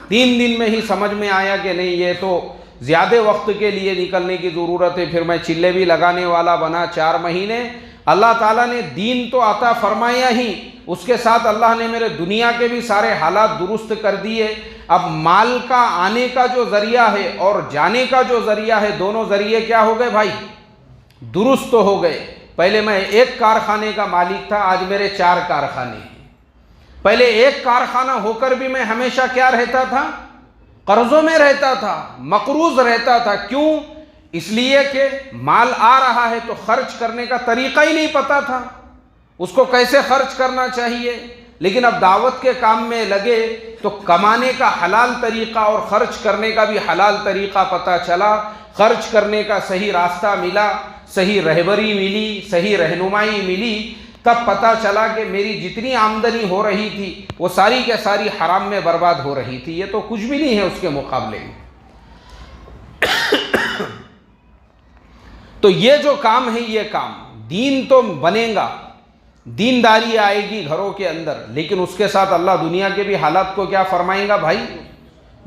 Speaker 1: 3 دن میں ہی سمجھ میں آیا کہ نہیں یہ تو زیادہ وقت کے لیے نکلنے کی ضرورت ہے، پھر میں چلے بھی لگانے والا بنا 4 مہینے۔ اللہ تعالیٰ نے دین تو عطا فرمایا ہی، اس کے ساتھ اللہ نے میرے دنیا کے بھی سارے حالات درست کر دیے۔ اب مال کا آنے کا جو ذریعہ ہے اور جانے کا جو ذریعہ ہے، دونوں ذریعے کیا ہو گئے بھائی؟ درست ہو گئے۔ پہلے میں 1 کارخانے کا مالک تھا، آج میرے 4 کارخانے ہیں۔ پہلے 1 کارخانہ ہو کر بھی میں ہمیشہ کیا رہتا تھا؟ قرضوں میں رہتا تھا، مقروض رہتا تھا۔ کیوں؟ اس لیے کہ مال آ رہا ہے تو خرچ کرنے کا طریقہ ہی نہیں پتا تھا، اس کو کیسے خرچ کرنا چاہیے۔ لیکن اب دعوت کے کام میں لگے تو کمانے کا حلال طریقہ اور خرچ کرنے کا بھی حلال طریقہ پتہ چلا، خرچ کرنے کا صحیح راستہ ملا، صحیح رہبری ملی، صحیح رہنمائی ملی۔ تب پتہ چلا کہ میری جتنی آمدنی ہو رہی تھی وہ ساری کے ساری حرام میں برباد ہو رہی تھی، یہ تو کچھ بھی نہیں ہے اس کے مقابلے میں۔ تو یہ جو کام ہے، یہ کام دین تو بنے گا، دینداری آئے گی گھروں کے اندر، لیکن اس کے ساتھ اللہ دنیا کے بھی حالات کو کیا فرمائیں گا بھائی؟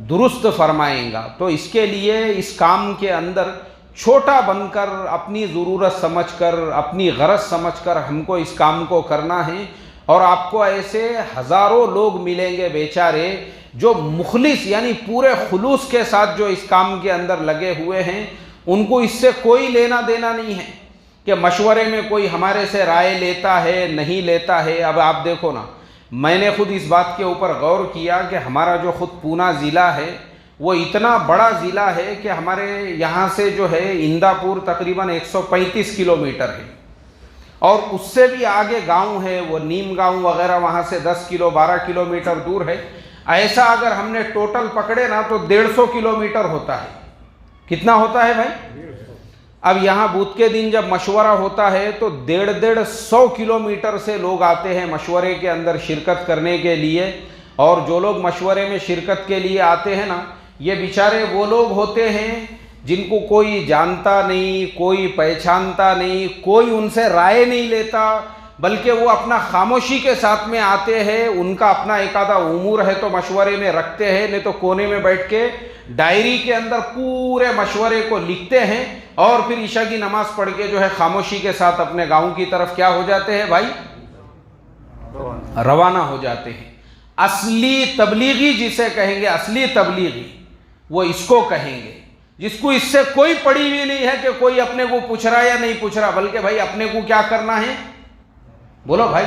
Speaker 1: درست فرمائیں گا۔ تو اس کے لیے اس کام کے اندر چھوٹا بن کر، اپنی ضرورت سمجھ کر، اپنی غرض سمجھ کر ہم کو اس کام کو کرنا ہے۔ اور آپ کو ایسے ہزاروں لوگ ملیں گے بیچارے جو مخلص یعنی پورے خلوص کے ساتھ جو اس کام کے اندر لگے ہوئے ہیں، ان کو اس سے کوئی لینا دینا نہیں ہے کہ مشورے میں کوئی ہمارے سے رائے لیتا ہے نہیں لیتا ہے۔ اب آپ دیکھو نا، میں نے خود اس بات کے اوپر غور کیا کہ ہمارا جو خود پونا ضلع ہے وہ اتنا بڑا ضلع ہے کہ ہمارے یہاں سے جو ہے اندھا پور تقریباً 135 کلومیٹر ہے، اور اس سے بھی آگے گاؤں ہے، وہ نیم گاؤں وغیرہ وہاں سے 12 کلومیٹر دور ہے۔ ایسا اگر ہم نے ٹوٹل پکڑے نا تو 150 کلومیٹر ہوتا ہے۔ کتنا ہوتا ہے بھائی؟ اب یہاں بدھ کے دن جب مشورہ ہوتا ہے تو 150 کلومیٹر سے لوگ آتے ہیں مشورے کے اندر شرکت کرنے کے لیے۔ اور جو لوگ مشورے میں شرکت کے لیے آتے ہیں نا، یہ بیچارے وہ لوگ ہوتے ہیں جن کو کوئی جانتا نہیں، کوئی پہچانتا نہیں، کوئی ان سے رائے نہیں لیتا، بلکہ وہ اپنا خاموشی کے ساتھ میں آتے ہیں۔ ان کا اپنا ایک آدھا امور ہے تو مشورے میں رکھتے ہیں، نہیں تو کونے میں بیٹھ کے ڈائری کے اندر پورے مشورے کو لکھتے ہیں، اور پھر عشاء کی نماز پڑھ کے جو ہے خاموشی کے ساتھ اپنے گاؤں کی طرف کیا ہو جاتے ہیں بھائی؟ روانہ ہو جاتے ہیں۔ اصلی تبلیغی جسے کہیں گے، اصلی تبلیغی وہ اس کو کہیں گے جس کو اس سے کوئی پڑی ہوئی نہیں ہے کہ کوئی اپنے کو پوچھ رہا یا نہیں پوچھ رہا، بلکہ بھائی اپنے کو کیا کرنا ہے؟ بولو بھائی،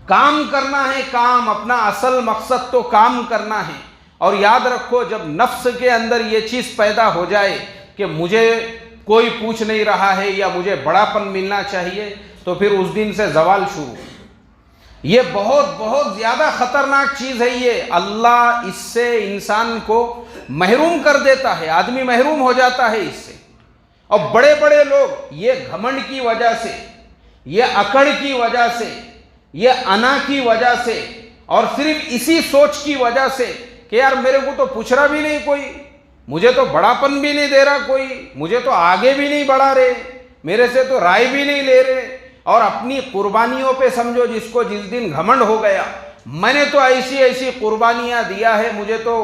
Speaker 1: کام کرنا ہے۔ کام، اپنا اصل مقصد تو کام کرنا ہے۔ اور یاد رکھو، جب نفس کے اندر یہ چیز پیدا ہو جائے کہ مجھے کوئی پوچھ نہیں رہا ہے یا مجھے بڑاپن ملنا چاہیے، تو پھر اس دن سے زوال شروع۔ یہ بہت بہت زیادہ خطرناک چیز ہے یہ۔ اللہ اس سے انسان کو محروم کر دیتا ہے، آدمی محروم ہو جاتا ہے اس سے۔ اور بڑے بڑے لوگ یہ گھمنڈ کی وجہ سے، یہ اکڑ کی وجہ سے، یہ انا کی وجہ سے، اور صرف اسی سوچ کی وجہ سے کہ یار میرے کو تو پوچھ رہا بھی نہیں کوئی، مجھے تو بڑاپن بھی نہیں دے رہا کوئی، مجھے تو آگے بھی نہیں بڑھا رہے، میرے سے تو رائے بھی نہیں لے رہے، اور اپنی قربانیوں پہ سمجھو جس کو جس دن گھمنڈ ہو گیا، میں نے تو ایسی ایسی قربانیاں دیا ہے، مجھے تو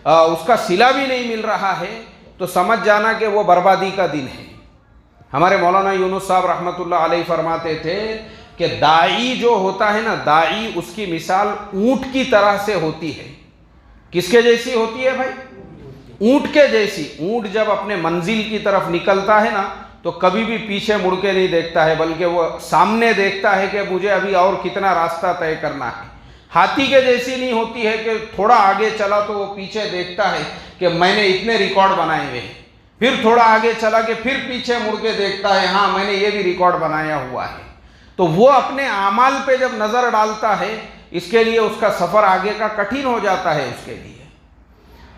Speaker 1: اس کا صلہ بھی نہیں مل رہا ہے، تو سمجھ جانا کہ وہ بربادی کا دن ہے۔ ہمارے مولانا یونس صاحب رحمۃ اللہ علیہ فرماتے تھے کہ داعی جو ہوتا ہے نا، داعی اس کی مثال اونٹ کی طرح سے ہوتی ہے۔ کس کے جیسی ہوتی ہے بھائی؟ اونٹ کے جیسی۔ اونٹ جب اپنے منزل کی طرف نکلتا ہے نا تو کبھی بھی پیچھے مڑ کے نہیں دیکھتا ہے، بلکہ وہ سامنے دیکھتا ہے کہ مجھے ابھی اور کتنا راستہ طے کرنا ہے۔ ہاتھی کے جیسی نہیں ہوتی ہے کہ تھوڑا آگے چلا تو وہ پیچھے دیکھتا ہے کہ میں نے اتنے ریکارڈ بنائے ہوئے ہیں، پھر تھوڑا آگے چلا کہ پھر پیچھے مڑ کے دیکھتا ہے، ہاں میں نے یہ بھی ریکارڈ بنایا ہوا ہے۔ تو وہ اپنے اعمال پہ جب نظر ڈالتا ہے، اس کے لیے اس کا سفر آگے کا کٹھن ہو جاتا ہے اس کے لیے۔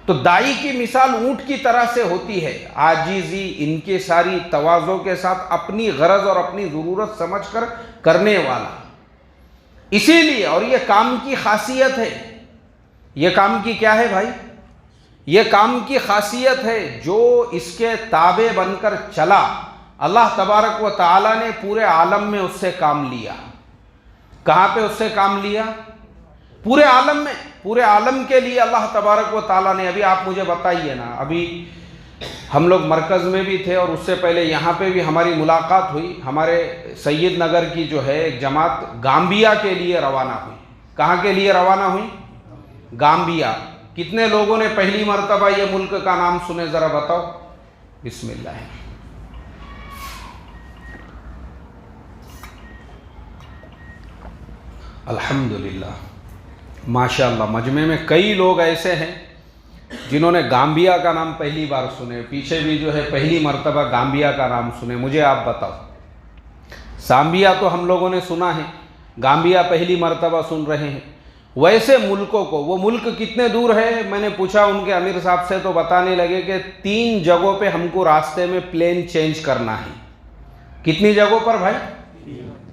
Speaker 1: تو دائی کی مثال اونٹ کی طرح سے ہوتی ہے، عاجزی، انکساری، تواضع کے ساتھ اپنی غرض اور اپنی ضرورت سمجھ کر کرنے والا۔ اسی لیے، اور یہ کام کی خاصیت ہے، یہ کام کی کیا ہے بھائی؟ یہ کام کی خاصیت ہے، جو اس کے تابع بن کر چلا، اللہ تبارک و تعالیٰ نے پورے عالم میں اس سے کام لیا۔ کہاں پہ اس سے کام لیا؟ پورے عالم میں، پورے عالم کے لیے اللہ تبارک و تعالیٰ نے۔ ابھی آپ مجھے بتائیے نا، ابھی ہم لوگ مرکز میں بھی تھے اور اس سے پہلے یہاں پہ بھی ہماری ملاقات ہوئی۔ ہمارے سید نگر کی جو ہے ایک جماعت گامبیا کے لیے روانہ ہوئی۔ کہاں کے لیے روانہ ہوئی؟ گامبیا۔ کتنے لوگوں نے پہلی مرتبہ یہ ملک کا نام سنے؟ ذرا بتاؤ۔ بسم اللہ۔ الحمدللہ، ماشاءاللہ، مجمع میں کئی لوگ ایسے ہیں جنہوں نے گامبیا کا نام پہلی بار سنے، پیچھے بھی جو ہے پہلی مرتبہ گامبیا کا نام سنے۔ مجھے آپ بتاؤ، زامبیا تو ہم لوگوں نے سنا ہے، گامبیا پہلی مرتبہ سن رہے ہیں۔ ویسے ملکوں کو، وہ ملک کتنے دور ہے؟ میں نے پوچھا ان کے امیر صاحب سے، تو بتانے لگے کہ 3 جگہوں پہ ہم کو راستے میں پلین چینج کرنا ہے۔ کتنی جگہوں پر بھائی؟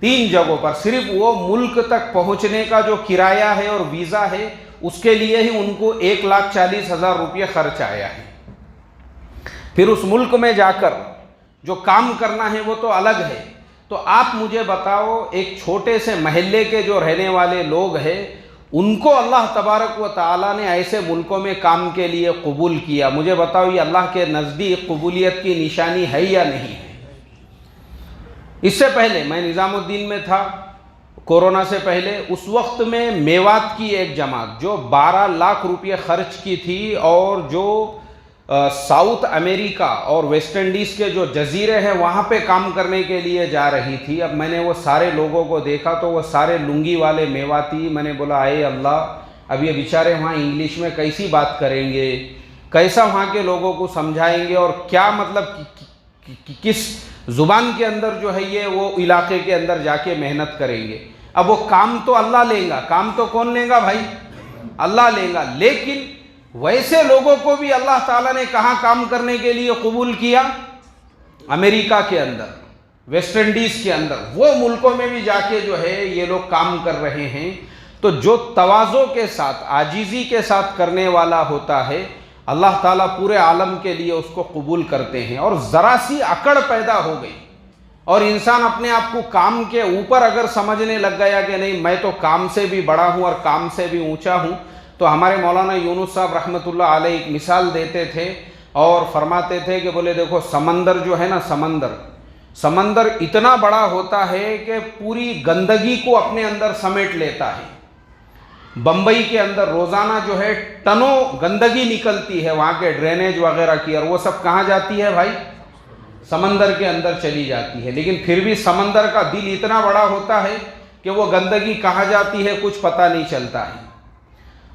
Speaker 1: 3 جگہوں پر۔ صرف وہ ملک تک پہنچنے کا جو کرایہ ہے اور ویزا ہے، اس کے لیے ہی ان کو 1,40,000 روپے خرچ آیا ہے۔ پھر اس ملک میں جا کر جو کام کرنا ہے وہ تو الگ ہے۔ تو آپ مجھے بتاؤ، ایک چھوٹے سے محلے کے جو رہنے والے لوگ ہیں، ان کو اللہ تبارک و تعالیٰ نے ایسے ملکوں میں کام کے لیے قبول کیا۔ مجھے بتاؤ، یہ اللہ کے نزدیک قبولیت کی نشانی ہے یا نہیں ہے؟ اس سے پہلے میں نظام الدین میں تھا، کورونا سے پہلے، اس وقت میں میوات کی ایک جماعت جو 12 لاکھ روپے خرچ کی تھی، اور جو ساؤتھ امریکہ اور ویسٹ انڈیز کے جو جزیرے ہیں وہاں پہ کام کرنے کے لیے جا رہی تھی۔ اب میں نے وہ سارے لوگوں کو دیکھا تو وہ سارے لنگی والے میواتی۔ میں نے بولا، اے اللہ، اب یہ بیچارے وہاں انگلش میں کیسی بات کریں گے، کیسا وہاں کے لوگوں کو سمجھائیں گے، اور کیا مطلب کس زبان کے اندر جو ہے یہ وہ علاقے کے اندر جا کے محنت کریں گے۔ اب وہ کام تو اللہ لیں گا، کام تو کون لیں گا بھائی؟ اللہ لیں گا۔ لیکن ویسے لوگوں کو بھی اللہ تعالیٰ نے کہاں کام کرنے کے لیے قبول کیا؟ امریکہ کے اندر، ویسٹ انڈیز کے اندر، وہ ملکوں میں بھی جا کے جو ہے یہ لوگ کام کر رہے ہیں۔ تو جو تواضع کے ساتھ، عاجزی کے ساتھ کرنے والا ہوتا ہے، اللہ تعالیٰ پورے عالم کے لیے اس کو قبول کرتے ہیں۔ اور ذرا سی اکڑ پیدا ہو گئی اور انسان اپنے آپ کو کام کے اوپر اگر سمجھنے لگ گیا کہ نہیں، میں تو کام سے بھی بڑا ہوں اور کام سے بھی اونچا ہوں، تو ہمارے مولانا یونس صاحب رحمۃ اللہ علیہ ایک مثال دیتے تھے اور فرماتے تھے کہ بولے دیکھو، سمندر جو ہے نا، سمندر اتنا بڑا ہوتا ہے کہ پوری گندگی کو اپنے اندر سمیٹ لیتا ہے۔ بمبئی کے اندر روزانہ جو ہے ٹنوں گندگی نکلتی ہے وہاں کے ڈرینیج وغیرہ کی، اور وہ سب کہاں جاتی ہے بھائی؟ سمندر کے اندر چلی جاتی ہے۔ لیکن پھر بھی سمندر کا دل اتنا بڑا ہوتا ہے کہ وہ گندگی کہاں جاتی ہے کچھ پتہ نہیں چلتا ہے۔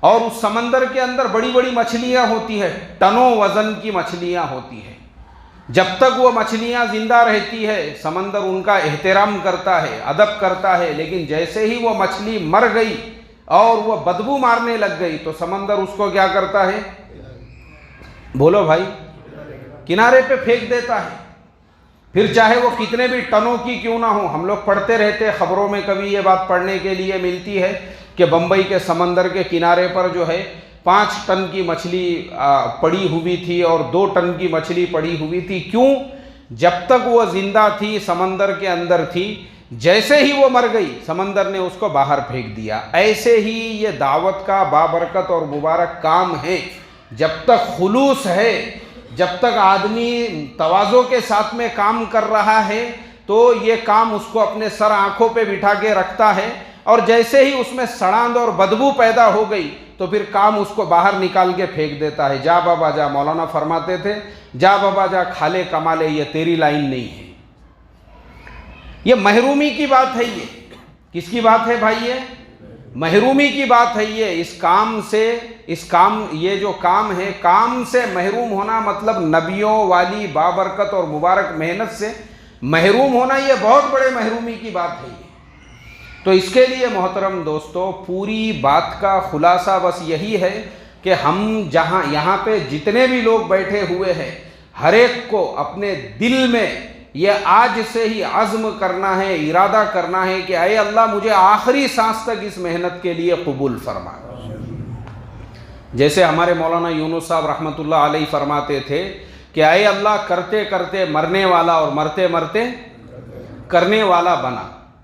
Speaker 1: اور اس سمندر کے اندر بڑی بڑی مچھلیاں ہوتی ہے، ٹنوں وزن کی مچھلیاں ہوتی ہے۔ جب تک وہ مچھلیاں زندہ رہتی ہے، سمندر ان کا احترام کرتا ہے، ادب کرتا ہے۔ لیکن جیسے ہی وہ مچھلی مر گئی اور وہ بدبو مارنے لگ گئی تو سمندر اس کو کیا کرتا ہے؟ بولو بھائی، کنارے پہ پھینک دیتا ہے۔ پھر چاہے وہ کتنے بھی ٹنوں کی کیوں نہ ہو، ہم لوگ پڑھتے رہتے، خبروں میں کبھی یہ بات پڑھنے کے لیے ملتی ہے کہ بمبئی کے سمندر کے کنارے پر جو ہے 5 ٹن کی مچھلی پڑی ہوئی تھی اور 2 ٹن کی مچھلی پڑی ہوئی تھی۔ کیوں؟ جب تک وہ زندہ تھی، سمندر کے اندر تھی، جیسے ہی وہ مر گئی سمندر نے اس کو باہر پھینک دیا۔ ایسے ہی یہ دعوت کا بابرکت اور مبارک کام ہے۔ جب تک خلوص ہے، جب تک آدمی تواضع کے ساتھ میں کام کر رہا ہے، تو یہ کام اس کو اپنے سر آنکھوں پہ بٹھا کے رکھتا ہے، اور جیسے ہی اس میں سڑاند اور بدبو پیدا ہو گئی تو پھر کام اس کو باہر نکال کے پھینک دیتا ہے۔ جا بابا جا، مولانا فرماتے تھے، جا بابا جا، کھا لے کما لے، یہ تیری لائن نہیں ہے۔ یہ محرومی کی بات ہے۔ یہ کس کی بات ہے بھائی؟ یہ محرومی کی بات ہے۔ یہ یہ جو کام ہے، کام سے محروم ہونا مطلب نبیوں والی بابرکت اور مبارک محنت سے محروم ہونا، یہ بہت بڑے محرومی کی بات ہے۔ تو اس کے لیے محترم دوستو، پوری بات کا خلاصہ بس یہی ہے کہ ہم یہاں پہ جتنے بھی لوگ بیٹھے ہوئے ہیں، ہر ایک کو اپنے دل میں یہ آج سے ہی عزم کرنا ہے، ارادہ کرنا ہے کہ اے اللہ، مجھے آخری سانس تک اس محنت کے لیے قبول فرما۔ جیسے ہمارے مولانا یونس صاحب رحمۃ اللہ علیہ فرماتے تھے کہ اے اللہ کرتے کرتے مرنے والا اور مرتے مرتے کرنے والا بنا۔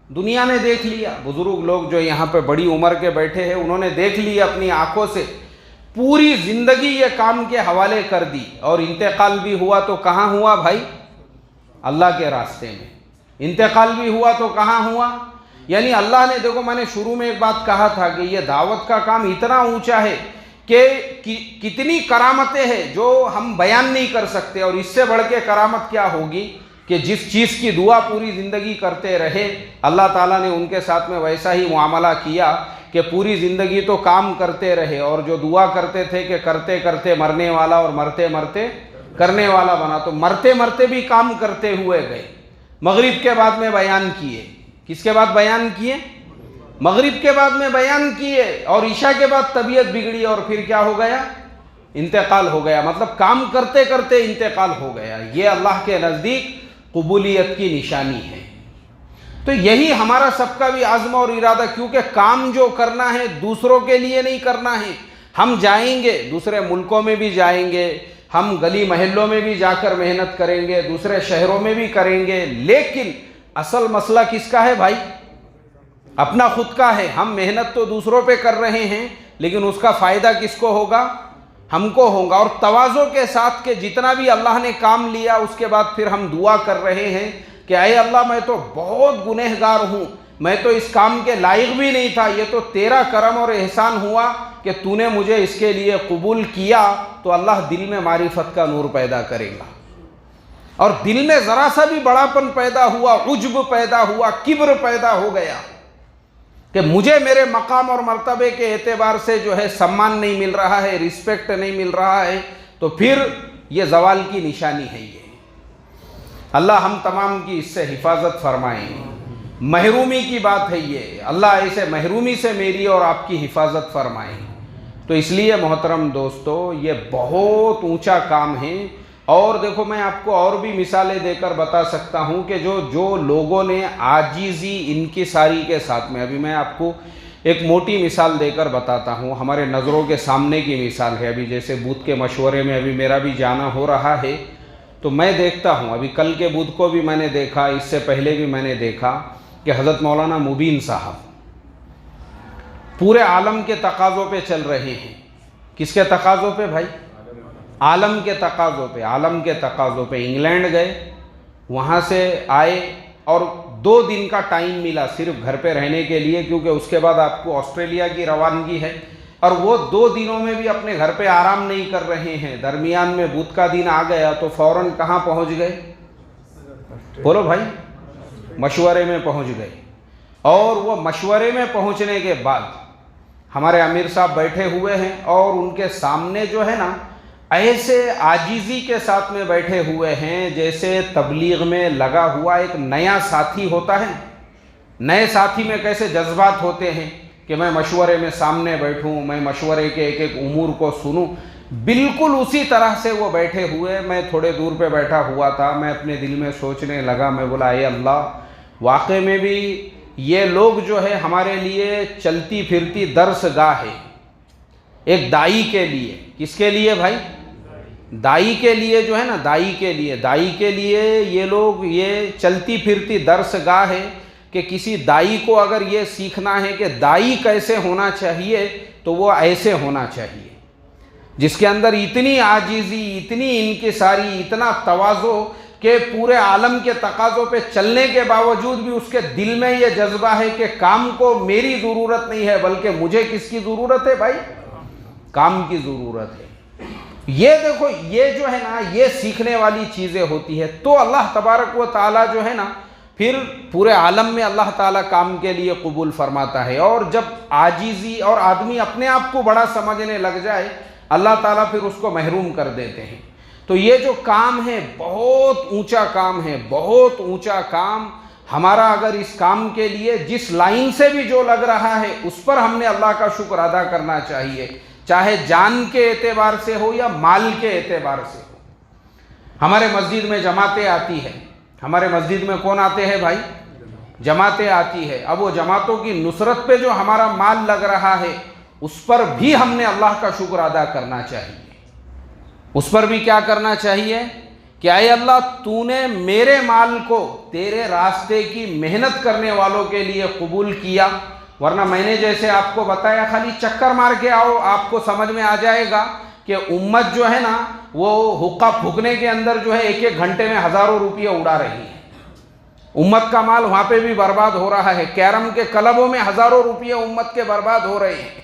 Speaker 1: دنیا نے دیکھ لیا، بزرگ لوگ جو یہاں پہ بڑی عمر کے بیٹھے ہیں انہوں نے دیکھ لیا اپنی آنکھوں سے، پوری زندگی یہ کام کے حوالے کر دی، اور انتقال بھی ہوا تو کہاں ہوا بھائی؟ اللہ کے راستے میں۔ انتقال بھی ہوا تو کہاں ہوا؟ یعنی اللہ نے، دیکھو میں نے شروع میں ایک بات کہا تھا کہ یہ دعوت کا کام اتنا اونچا ہے کہ کتنی کرامتیں ہیں جو ہم بیان نہیں کر سکتے، اور اس سے بڑھ کے کرامت کیا ہوگی کہ جس چیز کی دعا پوری زندگی کرتے رہے اللہ تعالیٰ نے ان کے ساتھ میں ویسا ہی معاملہ کیا کہ پوری زندگی تو کام کرتے رہے، اور جو دعا کرتے تھے کہ کرتے کرتے مرنے والا اور مرتے مرتے کرنے والا بنا، تو مرتے مرتے بھی کام کرتے ہوئے گئے۔ مغرب کے بعد میں بیان کیے، کس کے بعد بیان کیے؟ مغرب کے بعد میں بیان کیے، اور عشاء کے بعد طبیعت بگڑی اور پھر کیا ہو گیا؟ انتقال ہو گیا۔ مطلب کام کرتے کرتے انتقال ہو گیا۔ یہ اللہ کے نزدیک قبولیت کی نشانی ہے۔ تو یہی ہمارا سب کا بھی عزم اور ارادہ، کیونکہ کام جو کرنا ہے دوسروں کے لیے نہیں کرنا ہے۔ ہم جائیں گے دوسرے ملکوں میں بھی جائیں گے، ہم گلی محلوں میں بھی جا کر محنت کریں گے، دوسرے شہروں میں بھی کریں گے، لیکن اصل مسئلہ کس کا ہے بھائی؟ اپنا خود کا ہے۔ ہم محنت تو دوسروں پہ کر رہے ہیں، لیکن اس کا فائدہ کس کو ہوگا؟ ہم کو ہوگا۔ اور تواضع کے ساتھ کہ جتنا بھی اللہ نے کام لیا اس کے بعد پھر ہم دعا کر رہے ہیں کہ اے اللہ میں تو بہت گنہگار ہوں، میں تو اس کام کے لائق بھی نہیں تھا، یہ تو تیرا کرم اور احسان ہوا کہ تو نے مجھے اس کے لیے قبول کیا۔ تو اللہ دل میں معرفت کا نور پیدا کرے گا، اور دل میں ذرا سا بھی بڑاپن پیدا ہوا، عجب پیدا ہوا، کبر پیدا ہو گیا کہ مجھے میرے مقام اور مرتبے کے اعتبار سے جو ہے سمان نہیں مل رہا ہے، رسپیکٹ نہیں مل رہا ہے، تو پھر یہ زوال کی نشانی ہے۔ یہ اللہ ہم تمام کی اس سے حفاظت فرمائیں۔ محرومی کی بات ہے یہ، اللہ ایسے محرومی سے میری اور آپ کی حفاظت فرمائیں۔ تو اس لیے محترم دوستو یہ بہت اونچا کام ہے۔ اور دیکھو میں آپ کو اور بھی مثالیں دے کر بتا سکتا ہوں کہ جو لوگوں نے عاجزی انکساری کے ساتھ میں، ابھی میں آپ کو ایک موٹی مثال دے کر بتاتا ہوں، ہمارے نظروں کے سامنے کی مثال ہے۔ ابھی جیسے بدھ کے مشورے میں ابھی میرا بھی جانا ہو رہا ہے، تو میں دیکھتا ہوں، ابھی کل کے بدھ کو بھی میں نے دیکھا، اس سے پہلے بھی میں نے دیکھا کہ حضرت مولانا مبین صاحب پورے عالم کے تقاضوں پہ چل رہے ہیں۔ کس کے تقاضوں پہ بھائی؟ عالم کے تقاضوں پہ۔ عالم کے تقاضوں پہ انگلینڈ گئے، وہاں سے آئے، اور 2 دن کا ٹائم ملا صرف گھر پہ رہنے کے لیے، کیونکہ اس کے بعد آپ کو آسٹریلیا کی روانگی ہے، اور وہ 2 دنوں میں بھی اپنے گھر پہ آرام نہیں کر رہے ہیں۔ درمیان میں بدھ کا دن آ گیا تو فوراً کہاں پہنچ گئے؟ بولو بھائی، مشورے میں پہنچ گئے۔ اور وہ مشورے میں پہنچنے کے بعد ہمارے امیر صاحب بیٹھے ہوئے ہیں، اور ان کے سامنے جو ہے نا ایسے عاجزی کے ساتھ میں بیٹھے ہوئے ہیں جیسے تبلیغ میں لگا ہوا ایک نیا ساتھی ہوتا ہے۔ نئے ساتھی میں کیسے جذبات ہوتے ہیں کہ میں مشورے میں سامنے بیٹھوں، میں مشورے کے ایک ایک امور کو سنوں، بالکل اسی طرح سے وہ بیٹھے ہوئے۔ میں تھوڑے دور پہ بیٹھا ہوا تھا، میں اپنے دل میں سوچنے لگا، میں بولا اے اللہ، واقع میں بھی یہ لوگ جو ہے ہمارے لیے چلتی پھرتی درس گاہ ہے، ایک دائی کے لیے۔ کس کے لیے بھائی؟ دائی کے لیے جو ہے نا، دائی کے لیے یہ لوگ یہ چلتی پھرتی درس گاہ ہے کہ کسی دائی کو اگر یہ سیکھنا ہے کہ دائی کیسے ہونا چاہیے تو وہ ایسے ہونا چاہیے، جس کے اندر اتنی عاجزی، اتنی انکساری، اتنا تواضع کہ پورے عالم کے تقاضوں پہ چلنے کے باوجود بھی اس کے دل میں یہ جذبہ ہے کہ کام کو میری ضرورت نہیں ہے بلکہ مجھے کس کی ضرورت ہے بھائی؟ کام کی ضرورت ہے۔ یہ دیکھو، یہ جو ہے نا، یہ سیکھنے والی چیزیں ہوتی ہے۔ تو اللہ تبارک و تعالیٰ جو ہے نا پھر پورے عالم میں اللہ تعالیٰ کام کے لیے قبول فرماتا ہے۔ اور جب عاجزی اور آدمی اپنے آپ کو بڑا سمجھنے لگ جائے، اللہ تعالیٰ پھر اس کو محروم کر دیتے ہیں۔ تو یہ جو کام ہے بہت اونچا کام ہے، بہت اونچا کام ہمارا۔ اگر اس کام کے لیے جس لائن سے بھی جو لگ رہا ہے اس پر ہم نے اللہ کا شکر ادا کرنا چاہیے، چاہے جان کے اعتبار سے ہو یا مال کے اعتبار سے ہو۔ ہمارے مسجد میں جماعتیں آتی ہے، ہمارے مسجد میں کون آتے ہیں بھائی؟ جماعتیں آتی ہے۔ اب وہ جماعتوں کی نصرت پہ جو ہمارا مال لگ رہا ہے اس پر بھی ہم نے اللہ کا شکر ادا کرنا چاہیے۔ اس پر بھی کیا کرنا چاہیے کہ اے اللہ تو نے میرے مال کو تیرے راستے کی محنت کرنے والوں کے لیے قبول کیا، ورنہ میں نے جیسے آپ کو بتایا خالی چکر مار کے آؤ، آپ کو سمجھ میں آ جائے گا کہ امت جو ہے نا وہ حقہ پھونکنے کے اندر جو ہے ایک ایک گھنٹے میں ہزاروں روپیے اڑا رہی ہے، امت کا مال وہاں پہ بھی برباد ہو رہا ہے، کیرم کے کلبوں میں ہزاروں روپیے امت کے برباد ہو رہے ہیں،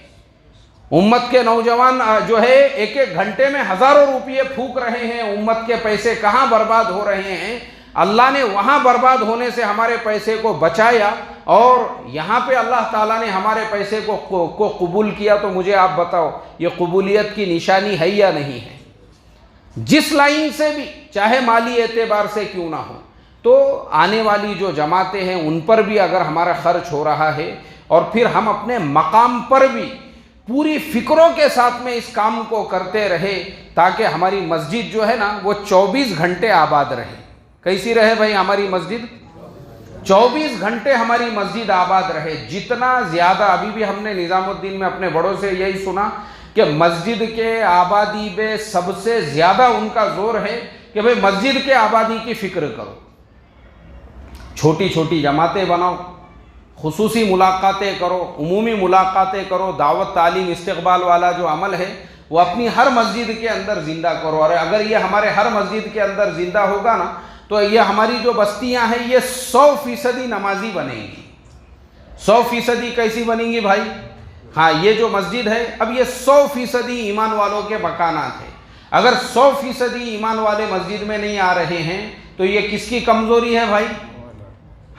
Speaker 1: امت کے نوجوان جو ہے ایک ایک گھنٹے میں ہزاروں روپیے پھونک رہے ہیں، امت کے پیسے کہاں برباد ہو رہے ہیں۔ اللہ نے وہاں برباد ہونے سے ہمارے پیسے کو بچایا، اور یہاں پہ اللہ تعالیٰ نے ہمارے پیسے کو قبول کیا، تو مجھے آپ بتاؤ یہ قبولیت کی نشانی ہے یا نہیں ہے؟ جس لائن سے بھی، چاہے مالی اعتبار سے کیوں نہ ہو، تو آنے والی جو جماعتیں ہیں ان پر بھی اگر ہمارا خرچ ہو رہا ہے، اور پھر ہم اپنے مقام پر بھی پوری فکروں کے ساتھ میں اس کام کو کرتے رہے، تاکہ ہماری مسجد جو ہے نا وہ 24 گھنٹے آباد رہے۔ کیسی رہے بھائی ہماری مسجد؟ 24 گھنٹے ہماری مسجد آباد رہے۔ جتنا زیادہ، ابھی بھی ہم نے نظام الدین میں اپنے بڑوں سے یہی سنا کہ مسجد کے آبادی پہ سب سے زیادہ ان کا زور ہے کہ بھئی مسجد کے آبادی کی فکر کرو، چھوٹی چھوٹی جماعتیں بناؤ، خصوصی ملاقاتیں کرو، عمومی ملاقاتیں کرو، دعوت تعلیم استقبال والا جو عمل ہے وہ اپنی ہر مسجد کے اندر زندہ کرو، اور اگر یہ ہمارے ہر مسجد کے اندر زندہ ہوگا نا تو یہ ہماری جو بستیاں ہیں یہ 100% نمازی بنیں گی۔ 100% کیسی بنیں گی بھائی؟ ہاں، یہ جو مسجد ہے اب یہ 100% ایمان والوں کے مکانات ہیں۔ اگر 100% ایمان والے مسجد میں نہیں آ رہے ہیں تو یہ کس کی کمزوری ہے بھائی؟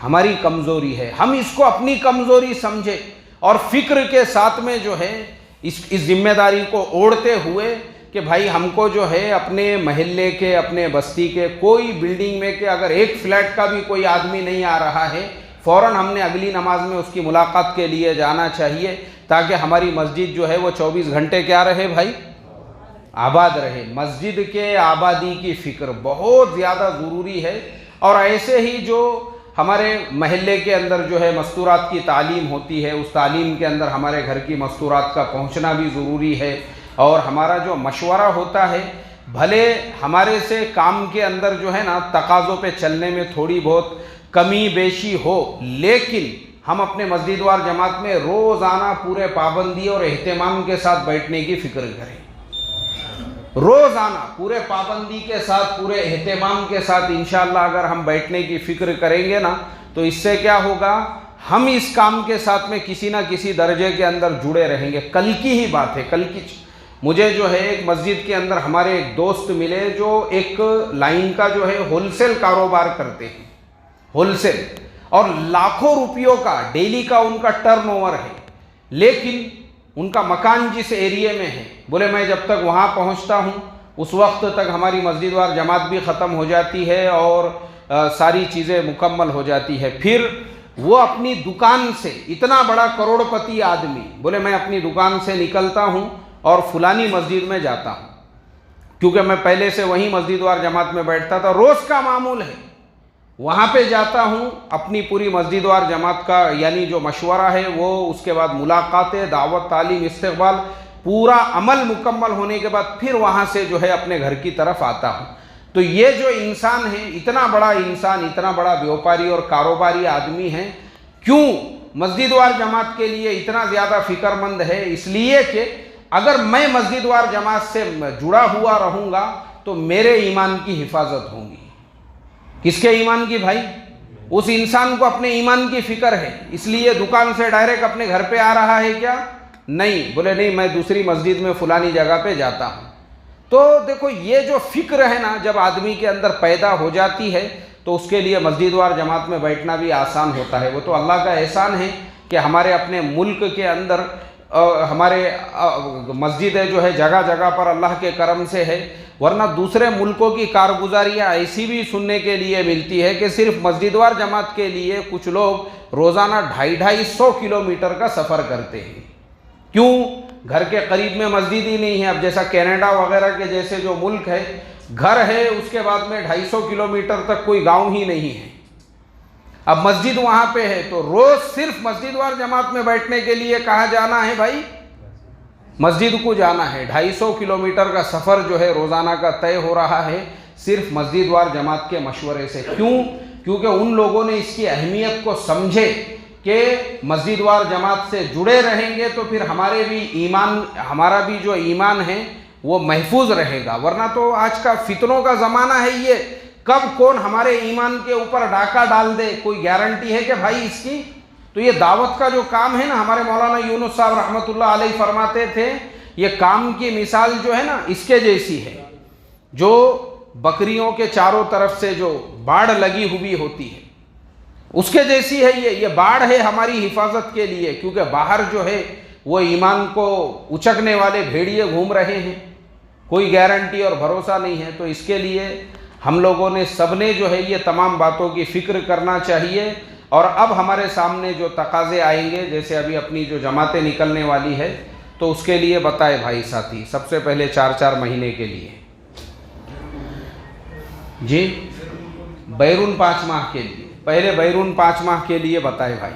Speaker 1: ہماری کمزوری ہے۔ ہم اس کو اپنی کمزوری سمجھے اور فکر کے ساتھ میں جو ہے اس ذمہ داری کو اوڑھتے ہوئے کہ بھائی ہم کو جو ہے اپنے محلے کے، اپنے بستی کے کوئی بلڈنگ میں کہ اگر ایک فلیٹ کا بھی کوئی آدمی نہیں آ رہا ہے، فوراً ہم نے اگلی نماز میں اس کی ملاقات کے لیے جانا چاہیے، تاکہ ہماری مسجد جو ہے وہ 24 گھنٹے کیا رہے بھائی؟ آباد رہے۔ مسجد کے آبادی کی فکر بہت زیادہ ضروری ہے، اور ایسے ہی جو ہمارے محلے کے اندر جو ہے مستورات کی تعلیم ہوتی ہے، اس تعلیم کے اندر ہمارے گھر کی مستورات کا پہنچنا بھی ضروری ہے، اور ہمارا جو مشورہ ہوتا ہے، بھلے ہمارے سے کام کے اندر جو ہے نا تقاضوں پہ چلنے میں تھوڑی بہت کمی بیشی ہو، لیکن ہم اپنے مسجد وار جماعت میں روزانہ پورے پابندی اور اہتمام کے ساتھ بیٹھنے کی فکر کریں، روزانہ پورے پابندی کے ساتھ، پورے اہتمام کے ساتھ انشاءاللہ اگر ہم بیٹھنے کی فکر کریں گے نا تو اس سے کیا ہوگا، ہم اس کام کے ساتھ میں کسی نہ کسی درجے کے اندر جڑے رہیں گے۔ کل کی ہی بات ہے، کل کی مجھے جو ہے ایک مسجد کے اندر ہمارے ایک دوست ملے جو ایک لائن کا جو ہے ہول سیل کاروبار کرتے ہیں، ہول سیل، اور لاکھوں روپیوں کا ڈیلی کا ان کا ٹرن اوور ہے، لیکن ان کا مکان جس ایریے میں ہے، بولے میں جب تک وہاں پہنچتا ہوں اس وقت تک ہماری مسجد وار جماعت بھی ختم ہو جاتی ہے اور ساری چیزیں مکمل ہو جاتی ہے۔ پھر وہ اپنی دکان سے، اتنا بڑا کروڑ پتی آدمی، بولے میں اپنی دکان سے نکلتا ہوں اور فلانی مسجد میں جاتا ہوں، کیونکہ میں پہلے سے وہیں مسجد وار جماعت میں بیٹھتا تھا، روز کا معمول ہے، وہاں پہ جاتا ہوں، اپنی پوری مسجد وار جماعت کا یعنی جو مشورہ ہے وہ، اس کے بعد ملاقاتیں، دعوت تعلیم استقبال، پورا عمل مکمل ہونے کے بعد پھر وہاں سے جو ہے اپنے گھر کی طرف آتا ہوں۔ تو یہ جو انسان ہے، اتنا بڑا انسان، اتنا بڑا بیوپاری اور کاروباری آدمی ہے، کیوں مسجد وار جماعت کے لیے اتنا زیادہ فکر مند ہے؟ اس لیے کہ اگر میں مسجد وار جماعت سے جڑا ہوا رہوں گا تو میرے ایمان کی حفاظت ہوگی۔ کس کے ایمان کی بھائی؟ اس انسان کو اپنے ایمان کی فکر ہے، اس لیے دکان سے ڈائریکٹ اپنے گھر پہ آ رہا ہے کیا؟ نہیں، بولے نہیں میں دوسری مسجد میں فلانی جگہ پہ جاتا ہوں۔ تو دیکھو یہ جو فکر ہے نا جب آدمی کے اندر پیدا ہو جاتی ہے تو اس کے لیے مسجد وار جماعت میں بیٹھنا بھی آسان ہوتا ہے۔ وہ تو اللہ کا احسان ہے کہ ہمارے اپنے ملک کے اندر ہمارے مسجدیں جو ہے جگہ جگہ پر اللہ کے کرم سے ہے، ورنہ دوسرے ملکوں کی کارگزاریاں ایسی بھی سننے کے لیے ملتی ہے کہ صرف مسجد وار جماعت کے لیے کچھ لوگ روزانہ 250 کلومیٹر کا سفر کرتے ہیں۔ کیوں؟ گھر کے قریب میں مسجد ہی نہیں ہے۔ اب جیسا کینیڈا وغیرہ کے جیسے جو ملک ہے، گھر ہے اس کے بعد میں 250 کلومیٹر تک کوئی گاؤں ہی نہیں ہے۔ اب مسجد وہاں پہ ہے تو روز صرف مسجد وار جماعت میں بیٹھنے کے لیے کہاں جانا ہے بھائی؟ مسجد کو جانا ہے، 250 کلومیٹر کا سفر جو ہے روزانہ کا طے ہو رہا ہے صرف مسجد وار جماعت کے مشورے سے۔ کیوں؟ کیونکہ ان لوگوں نے اس کی اہمیت کو سمجھے کہ مسجد وار جماعت سے جڑے رہیں گے تو پھر ہمارا بھی جو ایمان ہے وہ محفوظ رہے گا، ورنہ تو آج کا فتنوں کا زمانہ ہے، یہ کب کون ہمارے ایمان کے اوپر ڈاکہ ڈال دے کوئی گارنٹی ہے کہ بھائی اس کی؟ تو یہ دعوت کا جو کام ہے نا، ہمارے مولانا یونس صاحب رحمۃ اللہ علیہ فرماتے تھے یہ کام کی مثال جو ہے نا اس کے جیسی ہے، جو بکریوں کے چاروں طرف سے جو باڑ لگی ہوئی ہوتی ہے اس کے جیسی ہے۔ یہ باڑ ہے ہماری حفاظت کے لیے، کیونکہ باہر جو ہے وہ ایمان کو اچکنے والے بھیڑیے گھوم رہے ہیں، کوئی گارنٹی اور بھروسہ نہیں ہے۔ تو اس کے لیے ہم لوگوں نے سب نے جو ہے یہ تمام باتوں کی فکر کرنا چاہیے۔ اور اب ہمارے سامنے جو تقاضے آئیں گے، جیسے ابھی اپنی جو جماعتیں نکلنے والی ہے تو اس کے لیے بتائے بھائی ساتھی، سب سے پہلے 4 مہینے کے لیے جی بیرون 5 ماہ کے لیے، پہلے بیرون 5 ماہ کے لیے بتائے بھائی۔